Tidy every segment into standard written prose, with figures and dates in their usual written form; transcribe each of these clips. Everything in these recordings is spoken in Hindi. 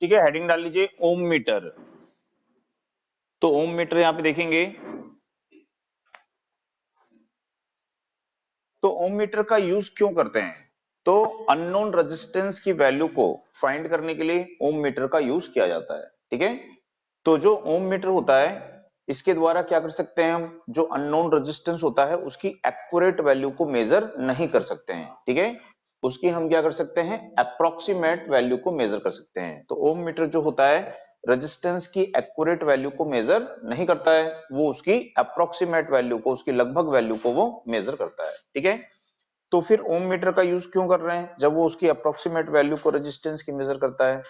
ठीक है, हेडिंग डाल लीजिए ओम मीटर। तो ओम मीटर यहाँ पे देखेंगे तो ओम मीटर का यूज क्यों करते हैं? तो अननोन रेजिस्टेंस की वैल्यू को फाइंड करने के लिए ओम मीटर का यूज किया जाता है। ठीक है, तो जो ओम मीटर होता है इसके द्वारा क्या कर सकते हैं हम, जो अननोन रेजिस्टेंस होता है उसकी एक्यूरेट वैल्यू को मेजर नहीं कर सकते हैं। ठीक है, उसकी हम क्या कर सकते हैं, अप्रोक्सीमेट वैल्यू को मेजर कर सकते हैं। तो ओम मीटर जो होता है रेजिस्टेंस की एक्यूरेट वैल्यू को मेजर नहीं करता है, वो उसकी अप्रोक्सीमेट वैल्यू को, उसकी लगभग वैल्यू को वो मेजर करता है। ठीक है, तो फिर ओम मीटर का यूज क्यों कर रहे हैं जब वो उसकी अप्रोक्सीमेट वैल्यू को रेजिस्टेंस की मेजर करता है?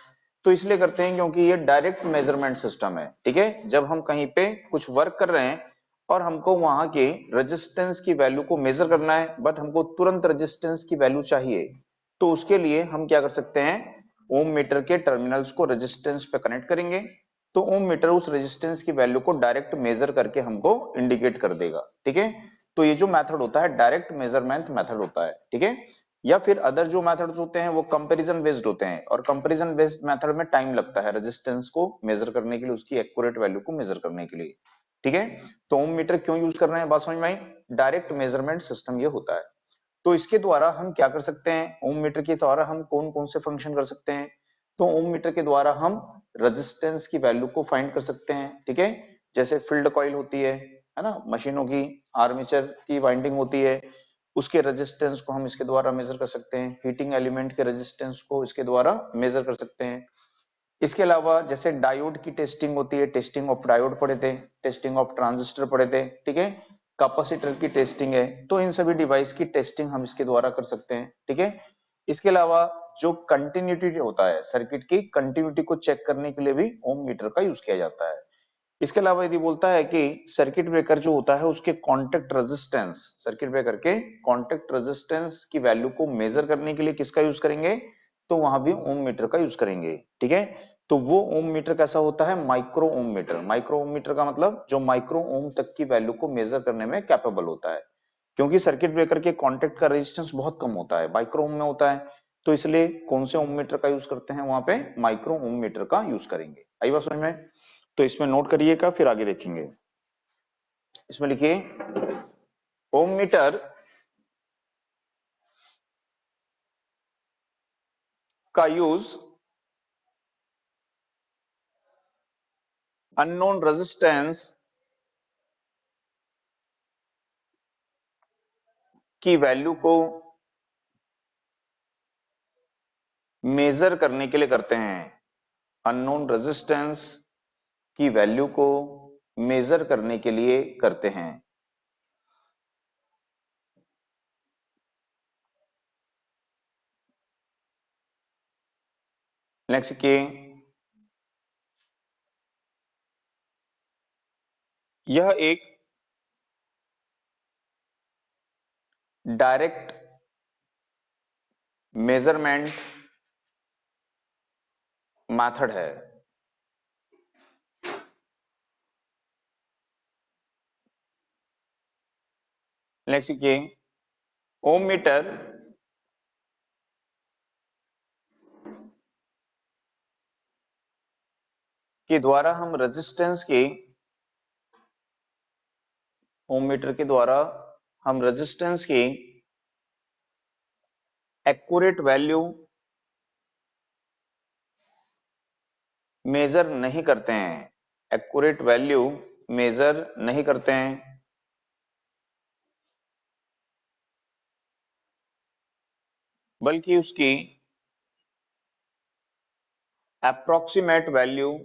तो इसलिए करते हैं क्योंकि ये डायरेक्ट मेजरमेंट सिस्टम है। ठीक है, जब हम कहीं पे कुछ वर्क कर रहे हैं और हमको वहां के रेजिस्टेंस की वैल्यू को मेजर करना है, बट हमको तुरंत रेजिस्टेंस की वैल्यू चाहिए, तो उसके लिए हम क्या कर सकते हैं, ओम मीटर के टर्मिनल्स को रेजिस्टेंस पे कनेक्ट करेंगे। तो ओम मीटर उस रेजिस्टेंस की वैल्यू को डायरेक्ट मेजर करके हमको इंडिकेट कर देगा। ठीक है, तो ये जो मेथड होता है डायरेक्ट मेजरमेंट मेथड होता है। ठीक है, या फिर अदर जो मेथड्स होते हैं वो कंपैरिजन बेस्ड होते हैं, और कंपैरिजन बेस्ड मेथड में टाइम लगता है रेजिस्टेंस को मेजर करने के लिए, उसकी एक्यूरेट वैल्यू को मेजर करने के लिए। ठीक है, तो ओम मीटर क्यों यूज कर रहे हैं, बात समझ में आई? डायरेक्ट मेजरमेंट सिस्टम ये होता है। तो इसके द्वारा हम क्या कर सकते हैं, ओम मीटर के द्वारा हम कौन कौन से फंक्शन कर सकते हैं? तो ओम मीटर के द्वारा हम रेजिस्टेंस की वैल्यू को फाइंड कर सकते हैं। ठीक है, जैसे फील्ड कॉइल होती है ना, मशीनों की आर्मेचर की वाइंडिंग होती है, उसके रेजिस्टेंस को हम इसके द्वारा मेजर कर सकते हैं। हीटिंग एलिमेंट के रेजिस्टेंस को इसके द्वारा मेजर कर सकते हैं। इसके अलावा जैसे डायोड की टेस्टिंग होती है, टेस्टिंग ऑफ डायोड पढ़े थे, टेस्टिंग ऑफ ट्रांजिस्टर पढ़े थे। ठीक है, कैपेसिटर की टेस्टिंग है, तो इन सभी डिवाइस की टेस्टिंग हम इसके द्वारा कर सकते हैं। ठीक है, इसके अलावा जो कंटिन्यूटी होता है, सर्किट की कंटिन्यूटी को चेक करने के लिए भी ओम मीटर का यूज किया जाता है। इसके अलावा यदि बोलता है कि सर्किट ब्रेकर जो होता है उसके कॉन्टेक्ट रेजिस्टेंस, सर्किट ब्रेकर के कॉन्टेक्ट रेजिस्टेंस की वैल्यू को मेजर करने के लिए किसका यूज करेंगे, तो वहां भी ओम मीटर का यूज करेंगे। ठीक है, तो वो ओम मीटर कैसा होता है, micro ohm metre. Micro ohm metre का मतलब जो माइक्रो ओम तक की वैल्यू को मेजर करने में कैपेबल होता है, क्योंकि सर्किट ब्रेकर के कॉन्टेक्ट का रेजिस्टेंस बहुत कम होता है, माइक्रो ओम में होता है। तो इसलिए कौन से ओम मीटर का यूज करते हैं, वहां पे माइक्रो ओम मीटर का यूज करेंगे। आई बात समझ में? तो इसमें नोट करिएगा, फिर आगे देखेंगे। इसमें लिखिए ओम मीटर का यूज अननोन रेजिस्टेंस की वैल्यू को मेजर करने के लिए करते हैं। अननोन रेजिस्टेंस की वैल्यू को मेजर करने के लिए करते हैं। नेक्स्ट के यह एक डायरेक्ट मेजरमेंट मेथड है। नेक्स्ट के ओम मीटर के द्वारा हम रेजिस्टेंस की, ओम मीटर के द्वारा हम रेजिस्टेंस की एक्यूरेट वैल्यू मेजर नहीं करते हैं। एक्यूरेट वैल्यू मेजर नहीं करते हैं, बल्कि उसकी अप्रोक्सीमेट वैल्यू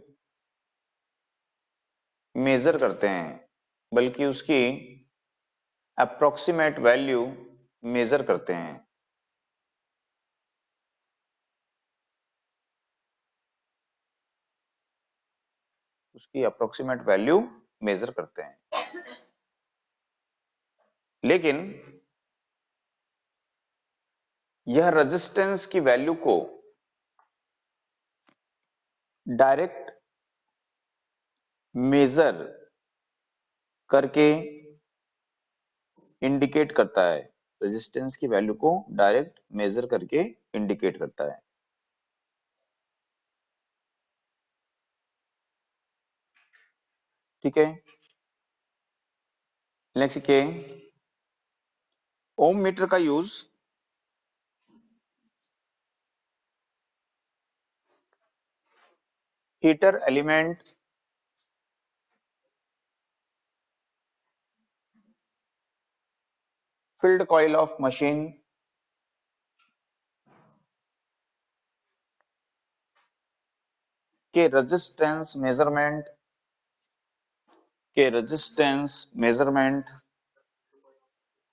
मेजर करते हैं, बल्कि उसकी अप्रोक्सीमेट वैल्यू मेजर करते हैं। उसकी अप्रोक्सीमेट वैल्यू मेजर करते हैं, लेकिन यह रेजिस्टेंस की वैल्यू को डायरेक्ट मेजर करके इंडिकेट करता है। रेजिस्टेंस की वैल्यू को डायरेक्ट मेजर करके इंडिकेट करता है। ठीक है। नेक्स्ट के, ओम मीटर का use heater element field coil of machine के रेजिस्टेंस मेजरमेंट,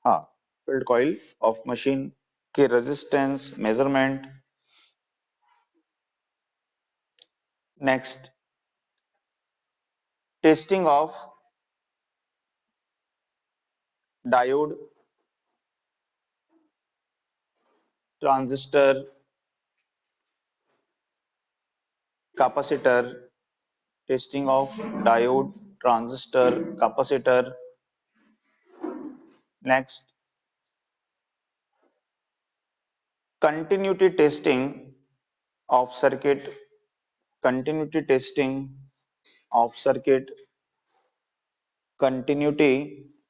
हाँ, फील्ड कॉइल ऑफ मशीन के resistance measurement. Next, testing of diode, transistor, capacitor, testing of diode, transistor, capacitor. Next, continuity testing of circuit, continuity testing of circuit, continuity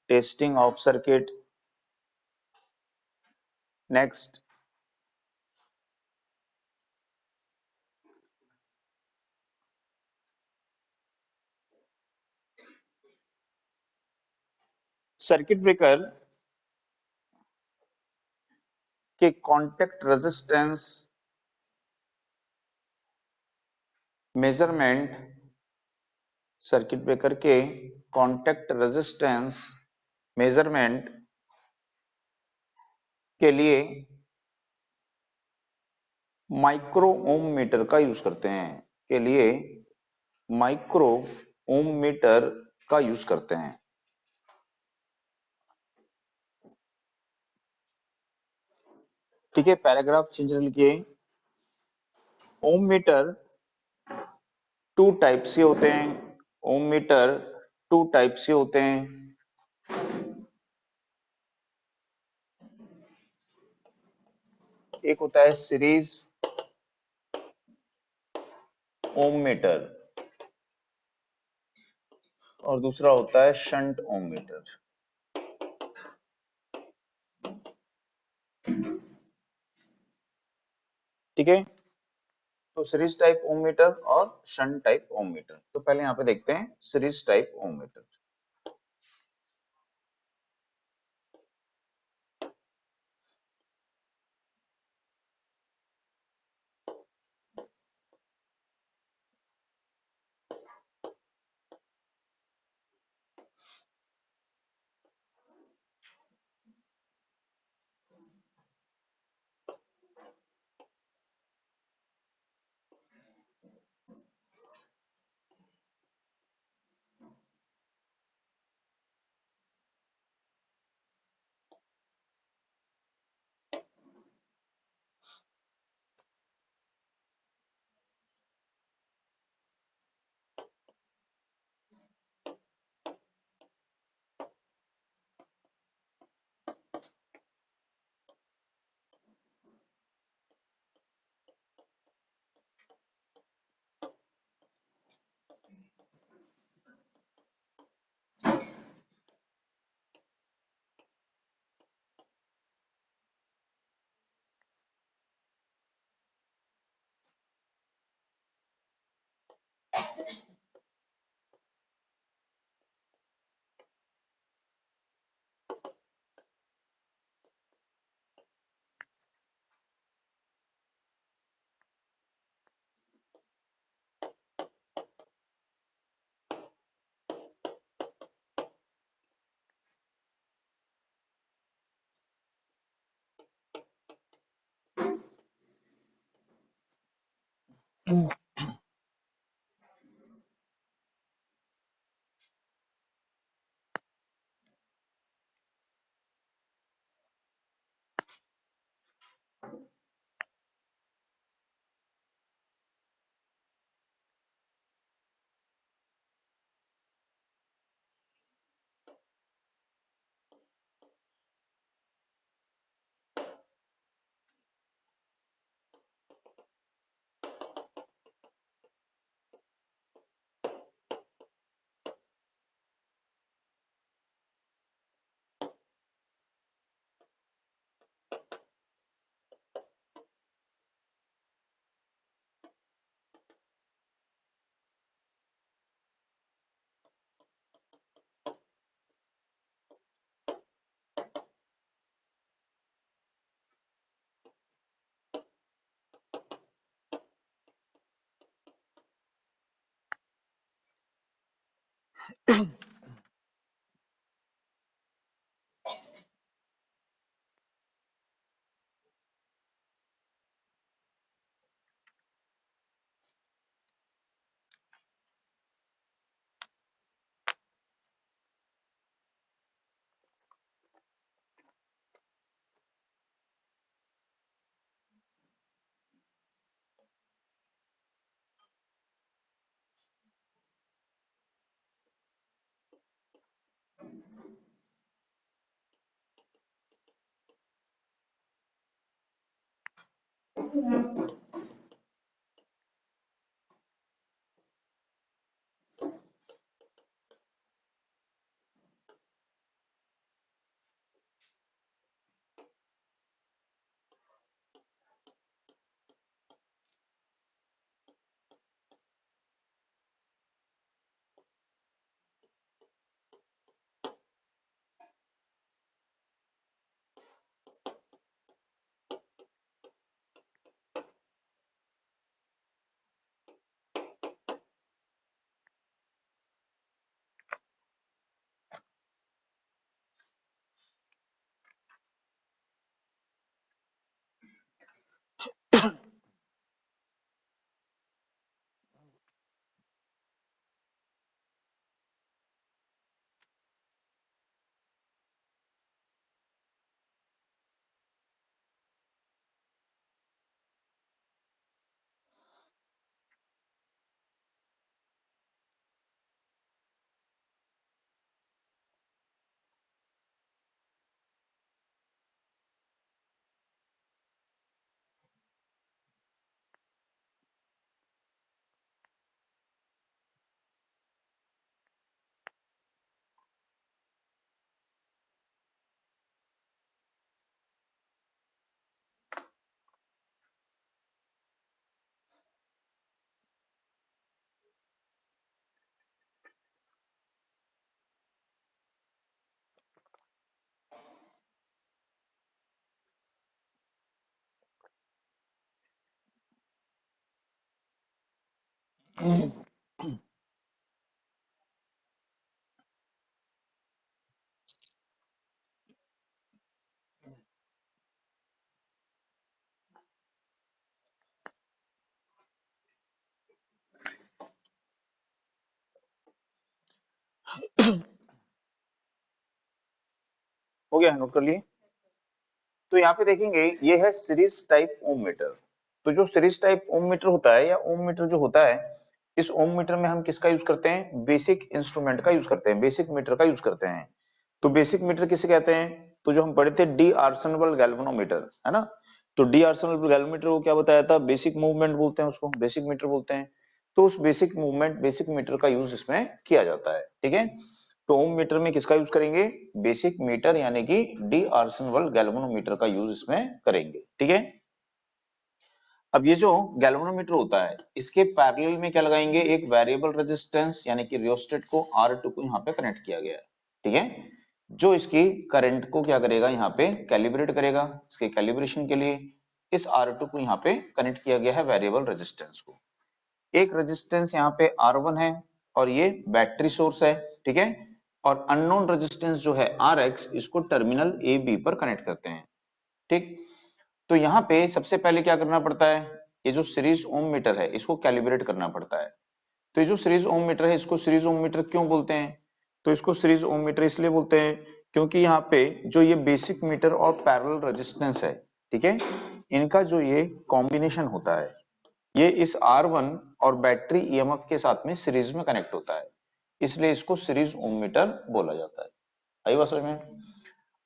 testing of circuit. Next, circuit breaker के contact resistance measurement, circuit breaker के कांटेक्ट रेजिस्टेंस मेजरमेंट के लिए माइक्रो ओम मीटर का यूज करते हैं, के लिए माइक्रो ओम मीटर का यूज करते हैं। ठीक है, पैराग्राफ चेंज लिखिए। ओम मीटर टू टाइप से होते हैं, ओम मीटर टू टाइप से होते हैं। एक होता है सीरीज ओम मीटर और दूसरा होता है शंट ओम मीटर। ठीक है, तो सीरीज टाइप ओम मीटर और शंट टाइप ओम मीटर। तो पहले यहाँ पे देखते हैं सीरीज टाइप ओम मीटर। हो गया, नोट कर लिए। तो यहाँ पे देखेंगे ये है सीरीज टाइप ओम मीटर। तो जो सीरीज टाइप ओम मीटर होता है या ओम मीटर जो होता है, इस ओम मीटर में हम किसका यूज करते हैं? बेसिक इंस्ट्रूमेंट का यूज करते हैं, बेसिक मीटर का यूज करते हैं। तो बेसिक मीटर किसे कहते हैं? तो जो हम पढ़े थे डी आर्सनवल गैल्वेनोमीटर, है ना? तो डी आर्सनवल गैल्वेनोमीटर को क्या बताया था? बेसिक मूवमेंट बोलते हैं उसको, बेसिक मीटर बोलते हैं। तो उस बेसिक मूवमेंट, बेसिक मीटर का यूज इसमें किया जाता है, ठीक है। तो ओम मीटर में किसका यूज करेंगे? बेसिक मीटर यानी कि डी आर्सनवल गैल्वेनोमीटर का यूज इसमें करेंगे, ठीक है। अब ये जो गैल्वेनोमीटर होता है, इसके पैरेलल में क्या लगाएंगे? एक वेरिएबल रेजिस्टेंस यानी कि रियोस्टेट को R2 को यहाँ पे कनेक्ट किया गया है, ठीक है। जो इसकी करंट को क्या करेगा? यहाँ पे कैलिब्रेट करेगा। इसके कैलिब्रेशन के लिए इस R2 को यहाँ पे कनेक्ट किया गया है वेरिएबल रेजिस्टेंस को। एक रेजिस्टेंस यहाँ पे R1 है और ये बैटरी सोर्स है, ठीक है। और अननोन रेजिस्टेंस जो है Rx, इसको टर्मिनल ए बी पर कनेक्ट करते हैं, ठीक। तो यहाँ पे सबसे पहले क्या करना पड़ता है? ये जो सीरीज ओम मीटर है इसको कैलिब्रेट करना पड़ता है। तो ये जो सीरीज ओम मीटर है इसको सीरीज ओम मीटर क्यों बोलते हैं? तो इसको सीरीज ओम मीटर इसलिए बोलते हैं क्योंकि यहाँ पे जो ये बेसिक मीटर और पैरेलल रेजिस्टेंस है, ठीक है, इनका जो ये कॉम्बिनेशन होता है, ये इस R1 और बैटरी ईएमएफ के साथ में सीरीज में कनेक्ट होता है, इसलिए इसको सीरीज ओम मीटर बोला जाता है। आई बात समझ में?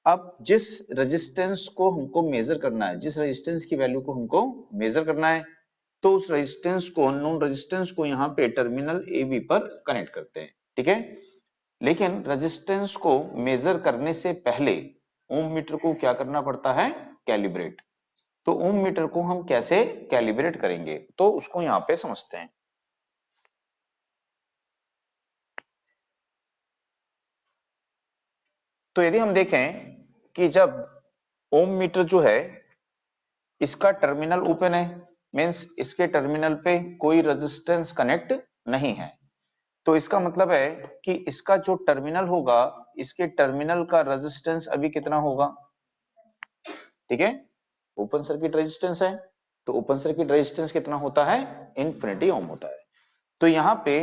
अब जिस रेजिस्टेंस को हमको मेजर करना है, जिस रेजिस्टेंस की वैल्यू को हमको मेजर करना है, तो उस रेजिस्टेंस को, अननोन रेजिस्टेंस को यहाँ पे टर्मिनल ए बी पर कनेक्ट करते हैं, ठीक है। लेकिन रेजिस्टेंस को मेजर करने से पहले ओम मीटर को क्या करना पड़ता है? कैलिब्रेट। तो ओम मीटर को हम कैसे कैलिब्रेट करेंगे, तो उसको यहाँ पे समझते हैं। तो यदि हम देखें कि जब ओम मीटर जो है इसका टर्मिनल ओपन है, मींस इसके टर्मिनल पे कोई रेजिस्टेंस कनेक्ट नहीं है, तो इसका मतलब है कि इसका जो टर्मिनल होगा, इसके टर्मिनल का रेजिस्टेंस अभी कितना होगा, ठीक है, ओपन सर्किट रेजिस्टेंस है, तो ओपन सर्किट रेजिस्टेंस कितना होता है, इन्फिनिटी ओम होता है। तो यहाँ पे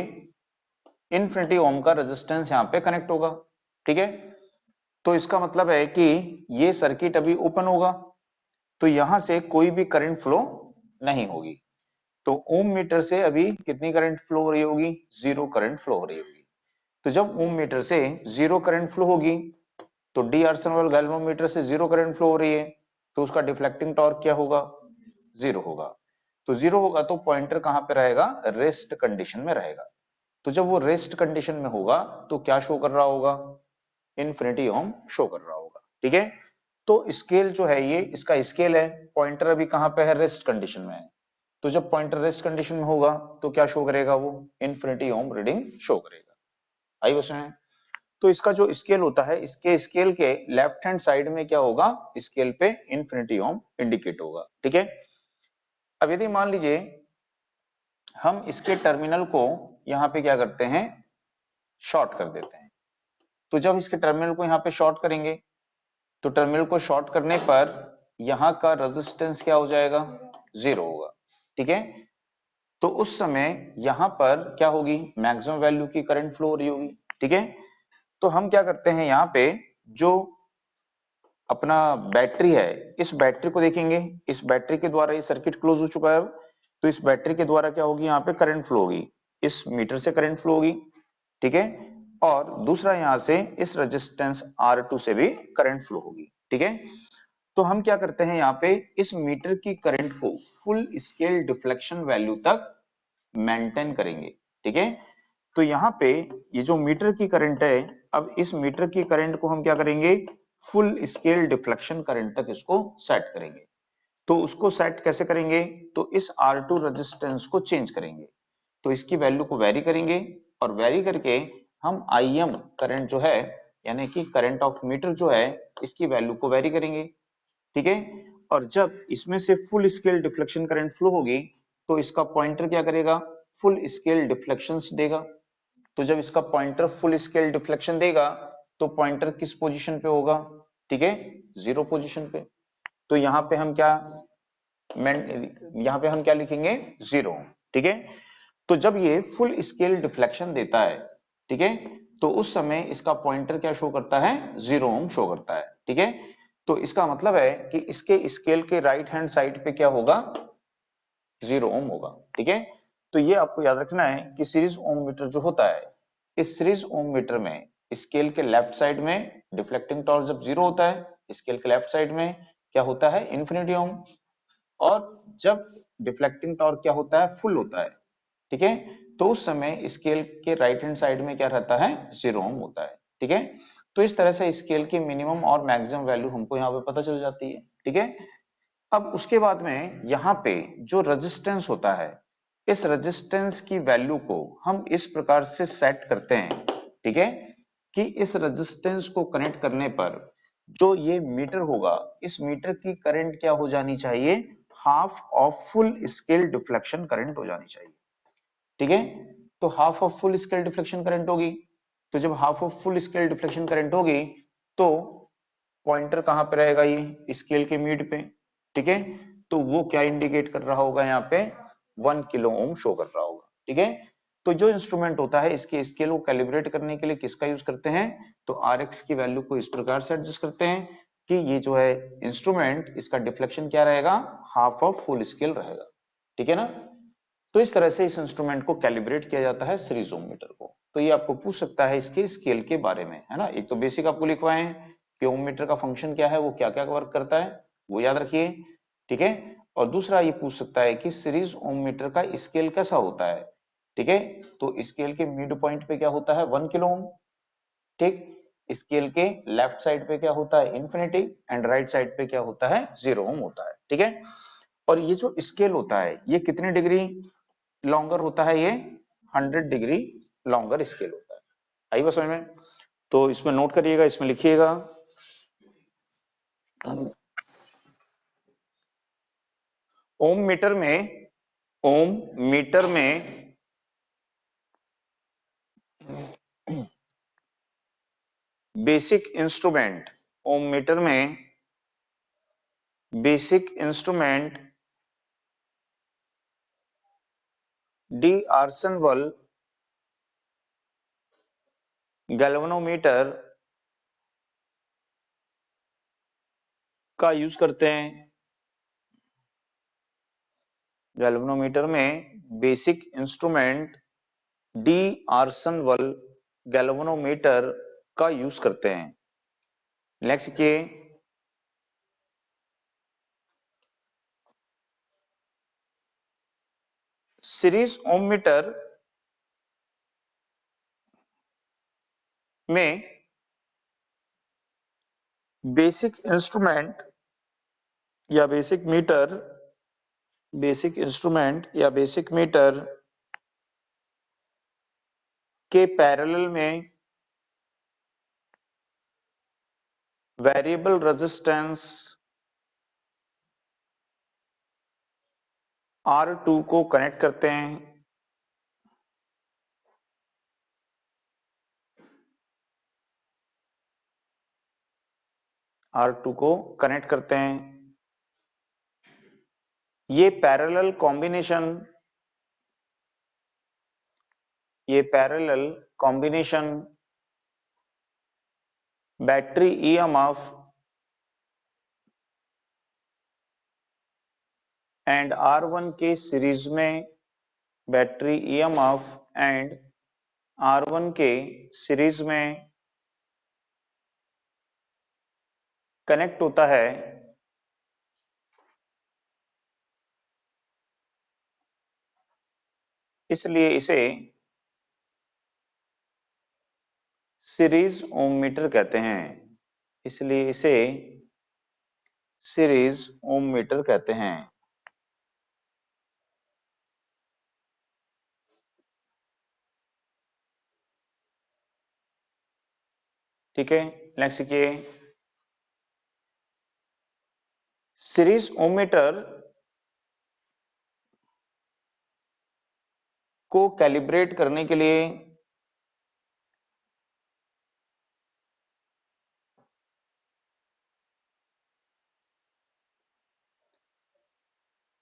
इन्फिनिटी ओम का रेजिस्टेंस यहाँ पे कनेक्ट होगा, ठीक है। तो इसका मतलब है कि ये सर्किट अभी ओपन होगा, तो यहां से कोई भी करंट फ्लो नहीं होगी। तो ओम मीटर से अभी कितनी करंट फ्लो हो रही होगी, जीरो करंट फ्लो हो रही होगी। तो जब ओम मीटर से जीरो करंट फ्लो होगी, तो डी आर्सेनवाल गैल्वेनोमीटर से जीरो करंट फ्लो हो रही है, तो उसका डिफ्लेक्टिंग टॉर्क क्या होगा, जीरो होगा। तो जीरो होगा तो पॉइंटर कहां पे रहेगा, रेस्ट कंडीशन में रहेगा। तो जब वो रेस्ट कंडीशन में होगा तो क्या शो कर रहा होगा, इन्फिनिटी ओम शो कर रहा होगा, ठीक है। तो स्केल जो है ये इसका स्केल है, पॉइंटर अभी कहां पे है, रेस्ट कंडीशन में है। तो जब पॉइंटर रेस्ट कंडीशन में होगा तो क्या शो करेगा, वो इन्फिनिटी ओम रीडिंग शो करेगा। आई उसमें। तो इसका जो स्केल होता है, इसके स्केल के लेफ्ट हैंड साइड में क्या होगा, स्केल पे इन्फिनिटी ओम इंडिकेट होगा, ठीक है। अब यदि मान लीजिए हम इसके टर्मिनल को यहाँ पे क्या करते हैं, शॉर्ट कर देते हैं। तो जब इसके टर्मिनल को यहाँ पे शॉर्ट करेंगे, तो टर्मिनल को शॉर्ट करने पर यहाँ का रेजिस्टेंस क्या हो जाएगा, जीरो होगा, ठीक है। तो उस समय यहाँ पर क्या होगी, मैक्सिमम वैल्यू की करंट फ्लो हो रही होगी, ठीक है। तो हम क्या करते हैं, यहाँ पे जो अपना बैटरी है, इस बैटरी को देखेंगे, इस बैटरी के द्वारा ये सर्किट क्लोज हो चुका है। तो इस बैटरी के द्वारा क्या होगी, यहाँ पे करंट फ्लो होगी, इस मीटर से करंट फ्लो होगी, ठीक है। और दूसरा यहाँ से इस रेजिस्टेंस R2 से भी करंट फ्लो होगी, ठीक है। तो हम क्या करते हैं, यहाँ पे इस मीटर की करंट को फुल स्केल डिफ्लेक्शन वैल्यू तक मेंटेन करेंगे, ठीक है। तो यहाँ पे ये जो मीटर की करंट है, अब इस मीटर की करंट को हम क्या करेंगे, फुल स्केल डिफ्लेक्शन करंट तक इसको सेट करेंगे। तो उसको सेट कैसे करेंगे, तो इस R2 रेजिस्टेंस को चेंज करेंगे। तो इसकी वैल्यू को वेरी करेंगे, और वेरी करके हम IM करंट जो है, यानी कि करंट ऑफ मीटर जो है, इसकी वैल्यू को वेरी करेंगे, ठीक है। और जब इसमें से full scale deflection current flow होगी, तो इसका पॉइंटर क्या करेगा, फुल स्केल डिफ्लेक्शंस देगा। तो जब इसका पॉइंटर फुल स्केल डिफ्लेक्शन देगा, तो पॉइंटर किस पोजीशन पे होगा, ठीक है, जीरो पोजीशन पे। तो यहाँ पे हम क्या, यहाँ पे हम क्या लिखेंगे, जीरो, ठीक है। तो जब ये फुल स्केल डिफ्लेक्शन देता है, ठीक है, तो उस समय इसका पॉइंटर क्या शो करता है, जीरो ओम शो करता है, ठीक है। तो इसका मतलब है कि इसके स्केल के राइट हैंड साइड पे क्या होगा, जीरो ओम होगा, ठीक है। तो ये आपको याद रखना है कि सीरीज ओम मीटर जो होता है, इस सीरीज ओम मीटर में स्केल के लेफ्ट साइड में डिफ्लेक्टिंग टॉर्क जब जीरो होता है, स्केल के लेफ्ट साइड में क्या होता है, इन्फिनिटी ओम। और जब डिफ्लेक्टिंग टॉर्क क्या होता है, फुल होता है, ठीक है। तो उस समय स्केल के राइट हैंड साइड में क्या रहता है, जीरो ओम होता है, ठीक है। तो इस तरह से स्केल की मिनिमम और मैक्सिमम वैल्यू हमको यहाँ पे पता चल जाती है, ठीक है। अब उसके बाद में यहाँ पे जो रेजिस्टेंस होता है, इस रेजिस्टेंस की वैल्यू को हम इस प्रकार से सेट करते हैं, ठीक है, कि इस रेजिस्टेंस को कनेक्ट करने पर जो ये मीटर होगा, इस मीटर की करंट क्या हो जानी चाहिए, half of full scale deflection current हो जानी चाहिए, ठीक है। तो half of full scale deflection current होगी। तो जब half of full scale deflection current होगी, तो पॉइंटर कहां पे रहेगा, ये स्केल के मिड पे, ठीक है। तो वो क्या इंडिकेट कर रहा होगा, यहाँ पे 1 किलो ओम शो कर रहा होगा, ठीक है। तो जो इंस्ट्रूमेंट होता है, इसके स्केल को कैलिब्रेट करने के लिए किसका यूज करते हैं, तो RX की वैल्यू को इस प्रकार से एडजस्ट करते हैं कि ये जो है इंस्ट्रूमेंट, इसका डिफ्लेक्शन क्या रहेगा, हाफ ऑफ फुल स्केल रहेगा, ठीक है ना। तो इस तरह से इस इंस्ट्रूमेंट को कैलिब्रेट किया जाता है सीरीज ओम मीटर को। तो ये आपको पूछ सकता है इसके स्केल के बारे में, है ना। एक तो बेसिक आपको लिखवाए हैं कि ओम मीटर का फंक्शन क्या है, वो क्या क्या वर्क करता है, वो याद रखिए, ठीक है। और दूसरा ये पूछ सकता है कि सीरीज ओम मीटर का स्केल कैसा होता है, ठीक है। तो स्केल के मिड पॉइंट पे क्या होता है, 1 किलो ओम, ठीक। स्केल के लेफ्ट साइड पे क्या होता है, इन्फिनिटी, एंड राइट साइड पे क्या होता है, जीरो ओम होता है, ठीक है। और ये जो स्केल होता है, ये कितने डिग्री लॉन्गर होता है, ये 100 डिग्री लॉन्गर स्केल होता है। आई बस समझ में। तो इसमें नोट करिएगा, इसमें लिखिएगा, ओम मीटर में, ओम मीटर में बेसिक इंस्ट्रूमेंट, ओम मीटर में बेसिक इंस्ट्रूमेंट डी आर्सनवल गैल्वेनोमीटर का यूज करते हैं। गैल्वेनोमीटर में बेसिक इंस्ट्रूमेंट डी आर्सनवल गैल्वेनोमीटर का यूज करते हैं। नेक्स्ट के सीरीज ओम मीटर में बेसिक इंस्ट्रूमेंट या बेसिक मीटर, बेसिक इंस्ट्रूमेंट या बेसिक मीटर के पैरेलल में वेरिएबल रेजिस्टेंस R2 को कनेक्ट करते हैं। R2 को कनेक्ट करते हैं। ये parallel combination battery EMF and R1 के सीरीज में, बैटरी EMF एंड R1 के सीरीज में कनेक्ट होता है। इसलिए इसे सीरीज ओम मीटर कहते हैं। इसलिए इसे सीरीज ओम मीटर कहते हैं। ठीक है, नेक्स्ट देखिए, सीरीज ओम मीटर को कैलिब्रेट करने के लिए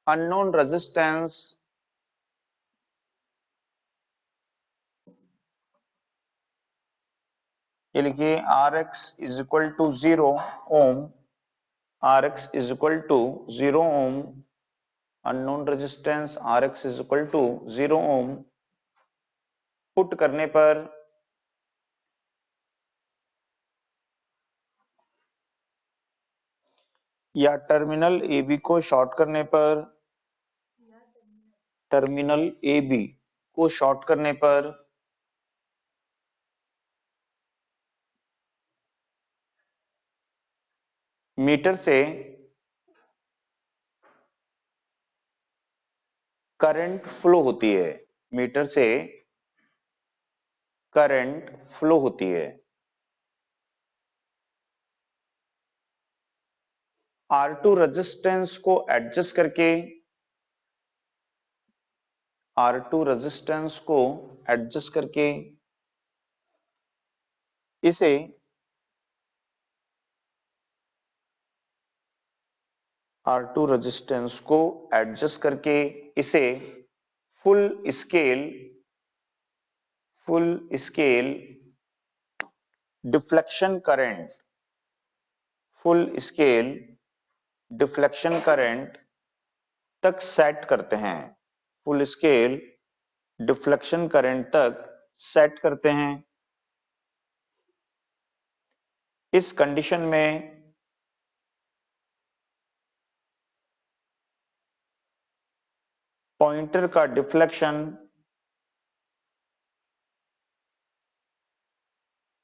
अननोन रेजिस्टेंस ये लिखिए Rx is equal to 0 ohm, Rx is equal to 0 ohm, unknown resistance Rx is equal to 0 ohm put करने पर या टर्मिनल AB को शॉर्ट करने पर, टर्मिनल AB को शॉर्ट करने पर मीटर से करंट फ्लो होती है। मीटर से करंट फ्लो होती है। R2 रेजिस्टेंस को एडजस्ट करके, R2 रेजिस्टेंस को एडजस्ट करके इसे R2 रेजिस्टेंस को एडजस्ट करके इसे full scale deflection current, full scale deflection current तक सेट करते हैं। फुल स्केल डिफ्लेक्शन करंट तक सेट करते हैं। इस कंडीशन में पॉइंटर का डिफ्लेक्शन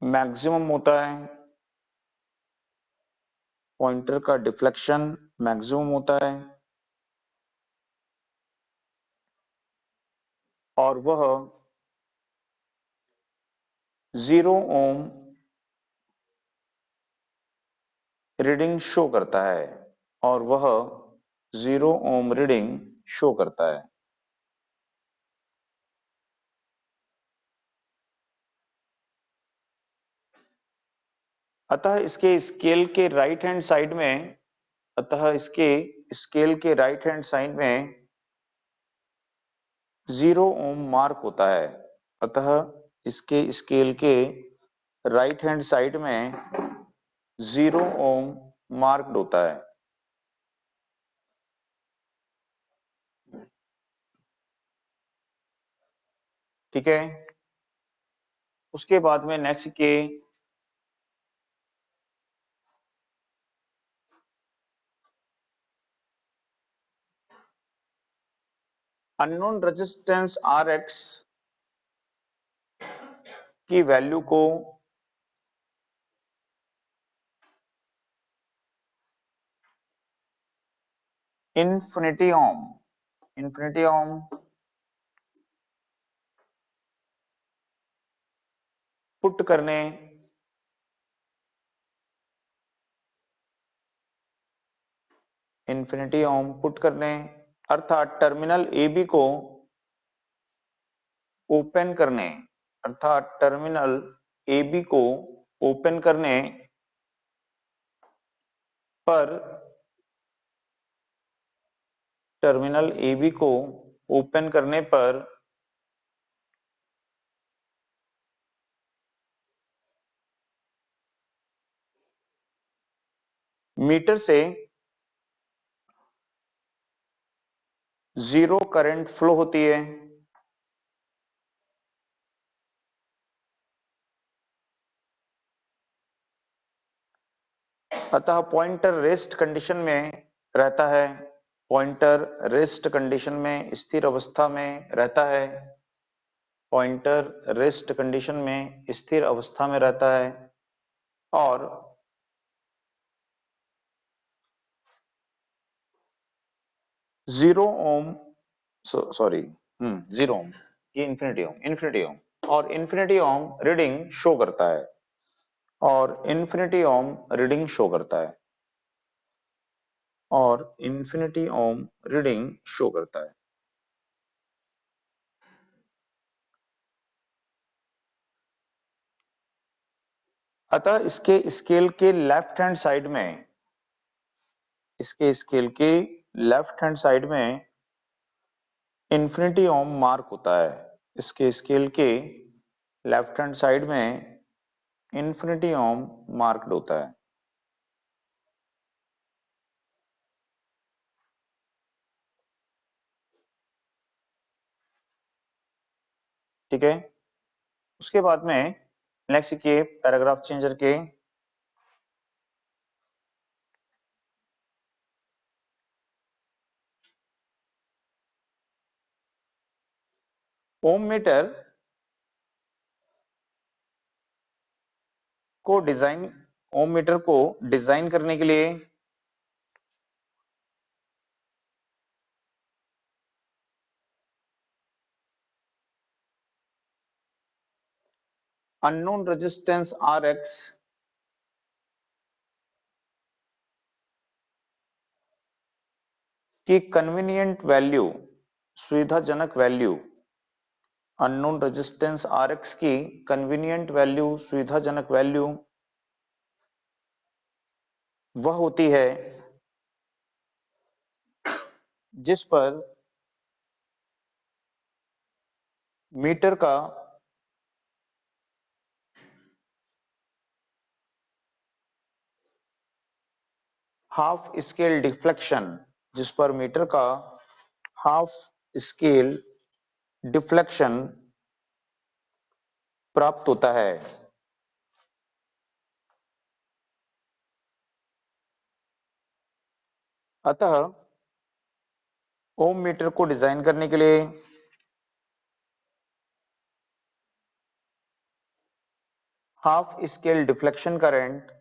मैक्सिमम होता है। पॉइंटर का डिफ्लेक्शन मैक्सिमम होता है और वह 0 ओम रीडिंग शो करता है, और वह 0 ओम रीडिंग शो करता है। अतः इसके स्केल के राइट हैंड साइड में अतः इसके स्केल के राइट हैंड साइड में 0 ओम मार्क होता है। अतः इसके स्केल के राइट हैंड साइड में 0 ओम मार्क्ड होता है। ठीक है, उसके बाद में नेक्स्ट के अननोन रेजिस्टेंस Rx की वैल्यू को इन्फिनिटी ओम पुट करने अर्थात टर्मिनल ए बी को ओपन करने अर्थात टर्मिनल ए बी को ओपन करने पर टर्मिनल ए बी को ओपन करने पर मीटर से 0 करंट फ्लो होती है। अतः पॉइंटर रेस्ट कंडीशन में रहता है। पॉइंटर रेस्ट कंडीशन में स्थिर अवस्था में रहता है। पॉइंटर रेस्ट कंडीशन में स्थिर अवस्था में रहता है और 0 ओम 0 ओम ये इन्फिनिटी ओम और इन्फिनिटी ओम रीडिंग शो करता है और इन्फिनिटी ओम रीडिंग शो करता है और इन्फिनिटी ओम रीडिंग शो करता है। अतः इसके स्केल के लेफ्ट हैंड साइड में इसके स्केल के लेफ्ट हैंड साइड में इन्फिनिटी ओम मार्क होता है। इसके स्केल के लेफ्ट हैंड साइड में इन्फिनिटी ओम मार्क्ड होता है। ठीक है, उसके बाद में नेक्स्ट के पैराग्राफ चेंजर के ओम मीटर को डिजाइन करने के लिए अननोन रेजिस्टेंस Rx की कन्वीनियंट वैल्यू सुविधाजनक वैल्यू अननोन रेजिस्टेंस Rx की कन्वीनियंट वैल्यू सुविधाजनक वैल्यू वह होती है जिस पर मीटर का हाफ स्केल डिफ्लेक्शन जिस पर मीटर का हाफ स्केल डिफ्लेक्शन प्राप्त होता है। अतः ओम मीटर को डिजाइन करने के लिए हाफ स्केल डिफ्लेक्शन करंट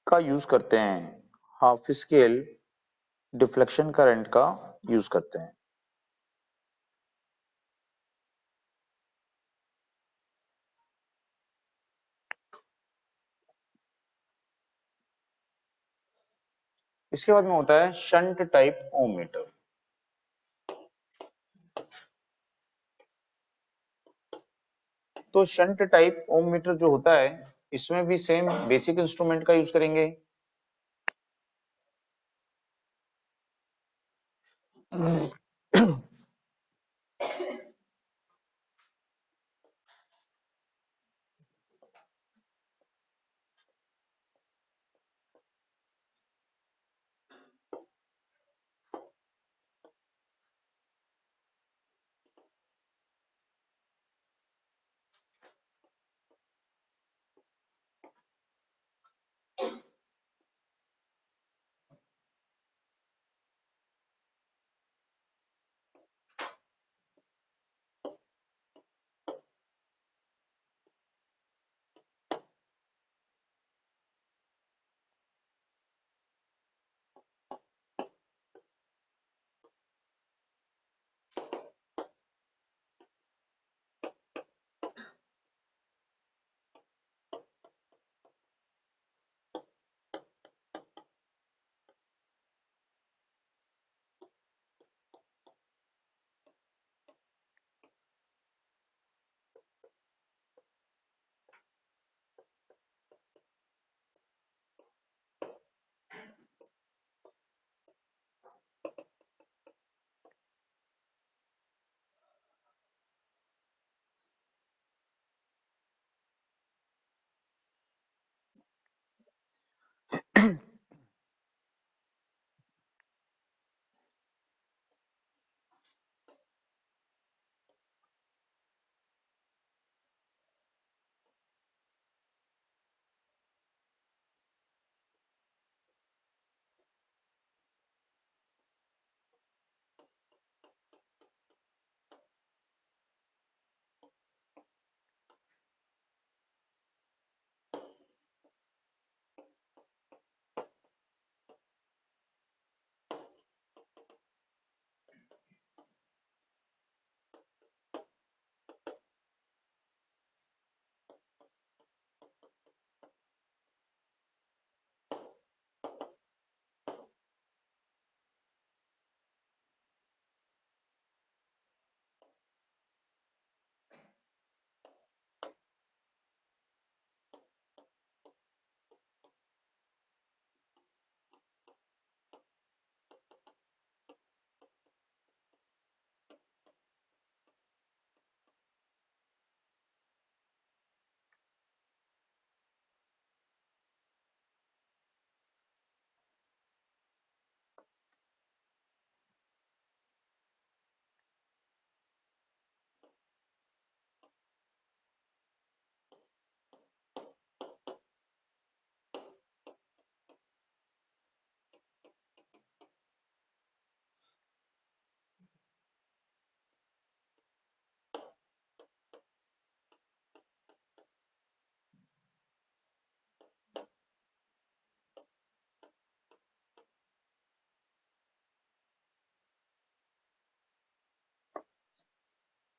का यूज करते हैं। हाफ स्केल डिफ्लेक्शन करंट का यूज करते हैं। इसके बाद में होता है शंट टाइप ओम मीटर। तो शंट टाइप ओम मीटर जो होता है इसमें भी सेम बेसिक इंस्ट्रूमेंट का यूज करेंगे।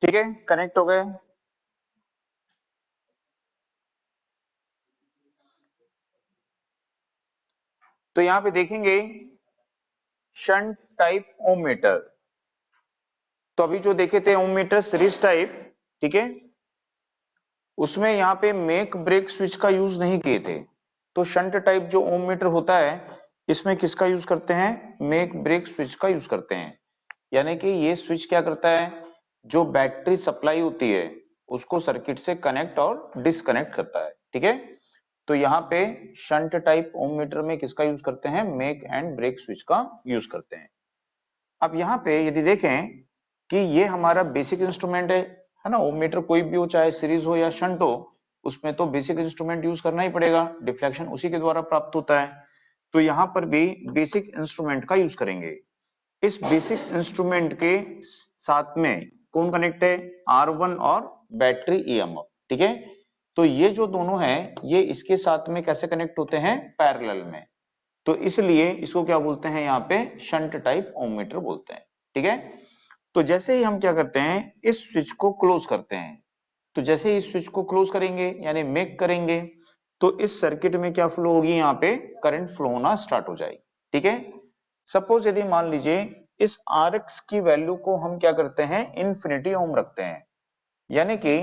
ठीक है, कनेक्ट हो गए। तो यहाँ पे देखेंगे शंट टाइप ओम मीटर। तो अभी जो देखे थे ओम मीटर सीरीज टाइप, ठीक है, उसमें यहाँ पे मेक ब्रेक स्विच का यूज नहीं किए थे। तो शंट टाइप जो ओम मीटर होता है इसमें किसका यूज करते हैं, मेक ब्रेक स्विच का यूज करते हैं। यानी कि ये स्विच क्या करता है, जो बैटरी सप्लाई होती है उसको सर्किट से कनेक्ट और डिसकनेक्ट करता है। ठीक है, तो यहाँ पे शंट टाइप ओम मीटर में किसका यूज करते हैं, मेक एंड ब्रेक स्विच का यूज करते हैं। अब यहाँ पे यदि देखें कि ये हमारा बेसिक इंस्ट्रूमेंट है ना, ओम मीटर कोई भी हो चाहे सीरीज हो या शंट हो, उसमें तो बेसिक इंस्ट्रूमेंट यूज करना ही पड़ेगा, डिफ्लेक्शन उसी के द्वारा प्राप्त होता है। तो यहाँ पर भी बेसिक इंस्ट्रूमेंट का यूज करेंगे। इस बेसिक इंस्ट्रूमेंट के साथ में कौन कनेक्ट है, R1 और बैटरी ईएमएफ। ठीक है, तो ये जो दोनों हैं ये इसके साथ में कैसे कनेक्ट होते हैं, पैरेलल में। तो इसलिए इसको क्या बोलते हैं, यहाँ पे शंट टाइप ओम मीटर बोलते हैं। ठीक है, तो जैसे ही हम क्या करते हैं, इस स्विच को क्लोज करते हैं, तो जैसे ही इस स्विच को क्लोज करेंगे यानी मेक करेंगे, तो इस सर्किट में क्या फ्लो होगी, यहाँ पे करंट फ्लो होना स्टार्ट हो जाएगी। ठीक है, सपोज यदि मान लीजिए इस Rx की वैल्यू को हम क्या करते हैं, इन्फिनिटी ओम रखते हैं, यानी कि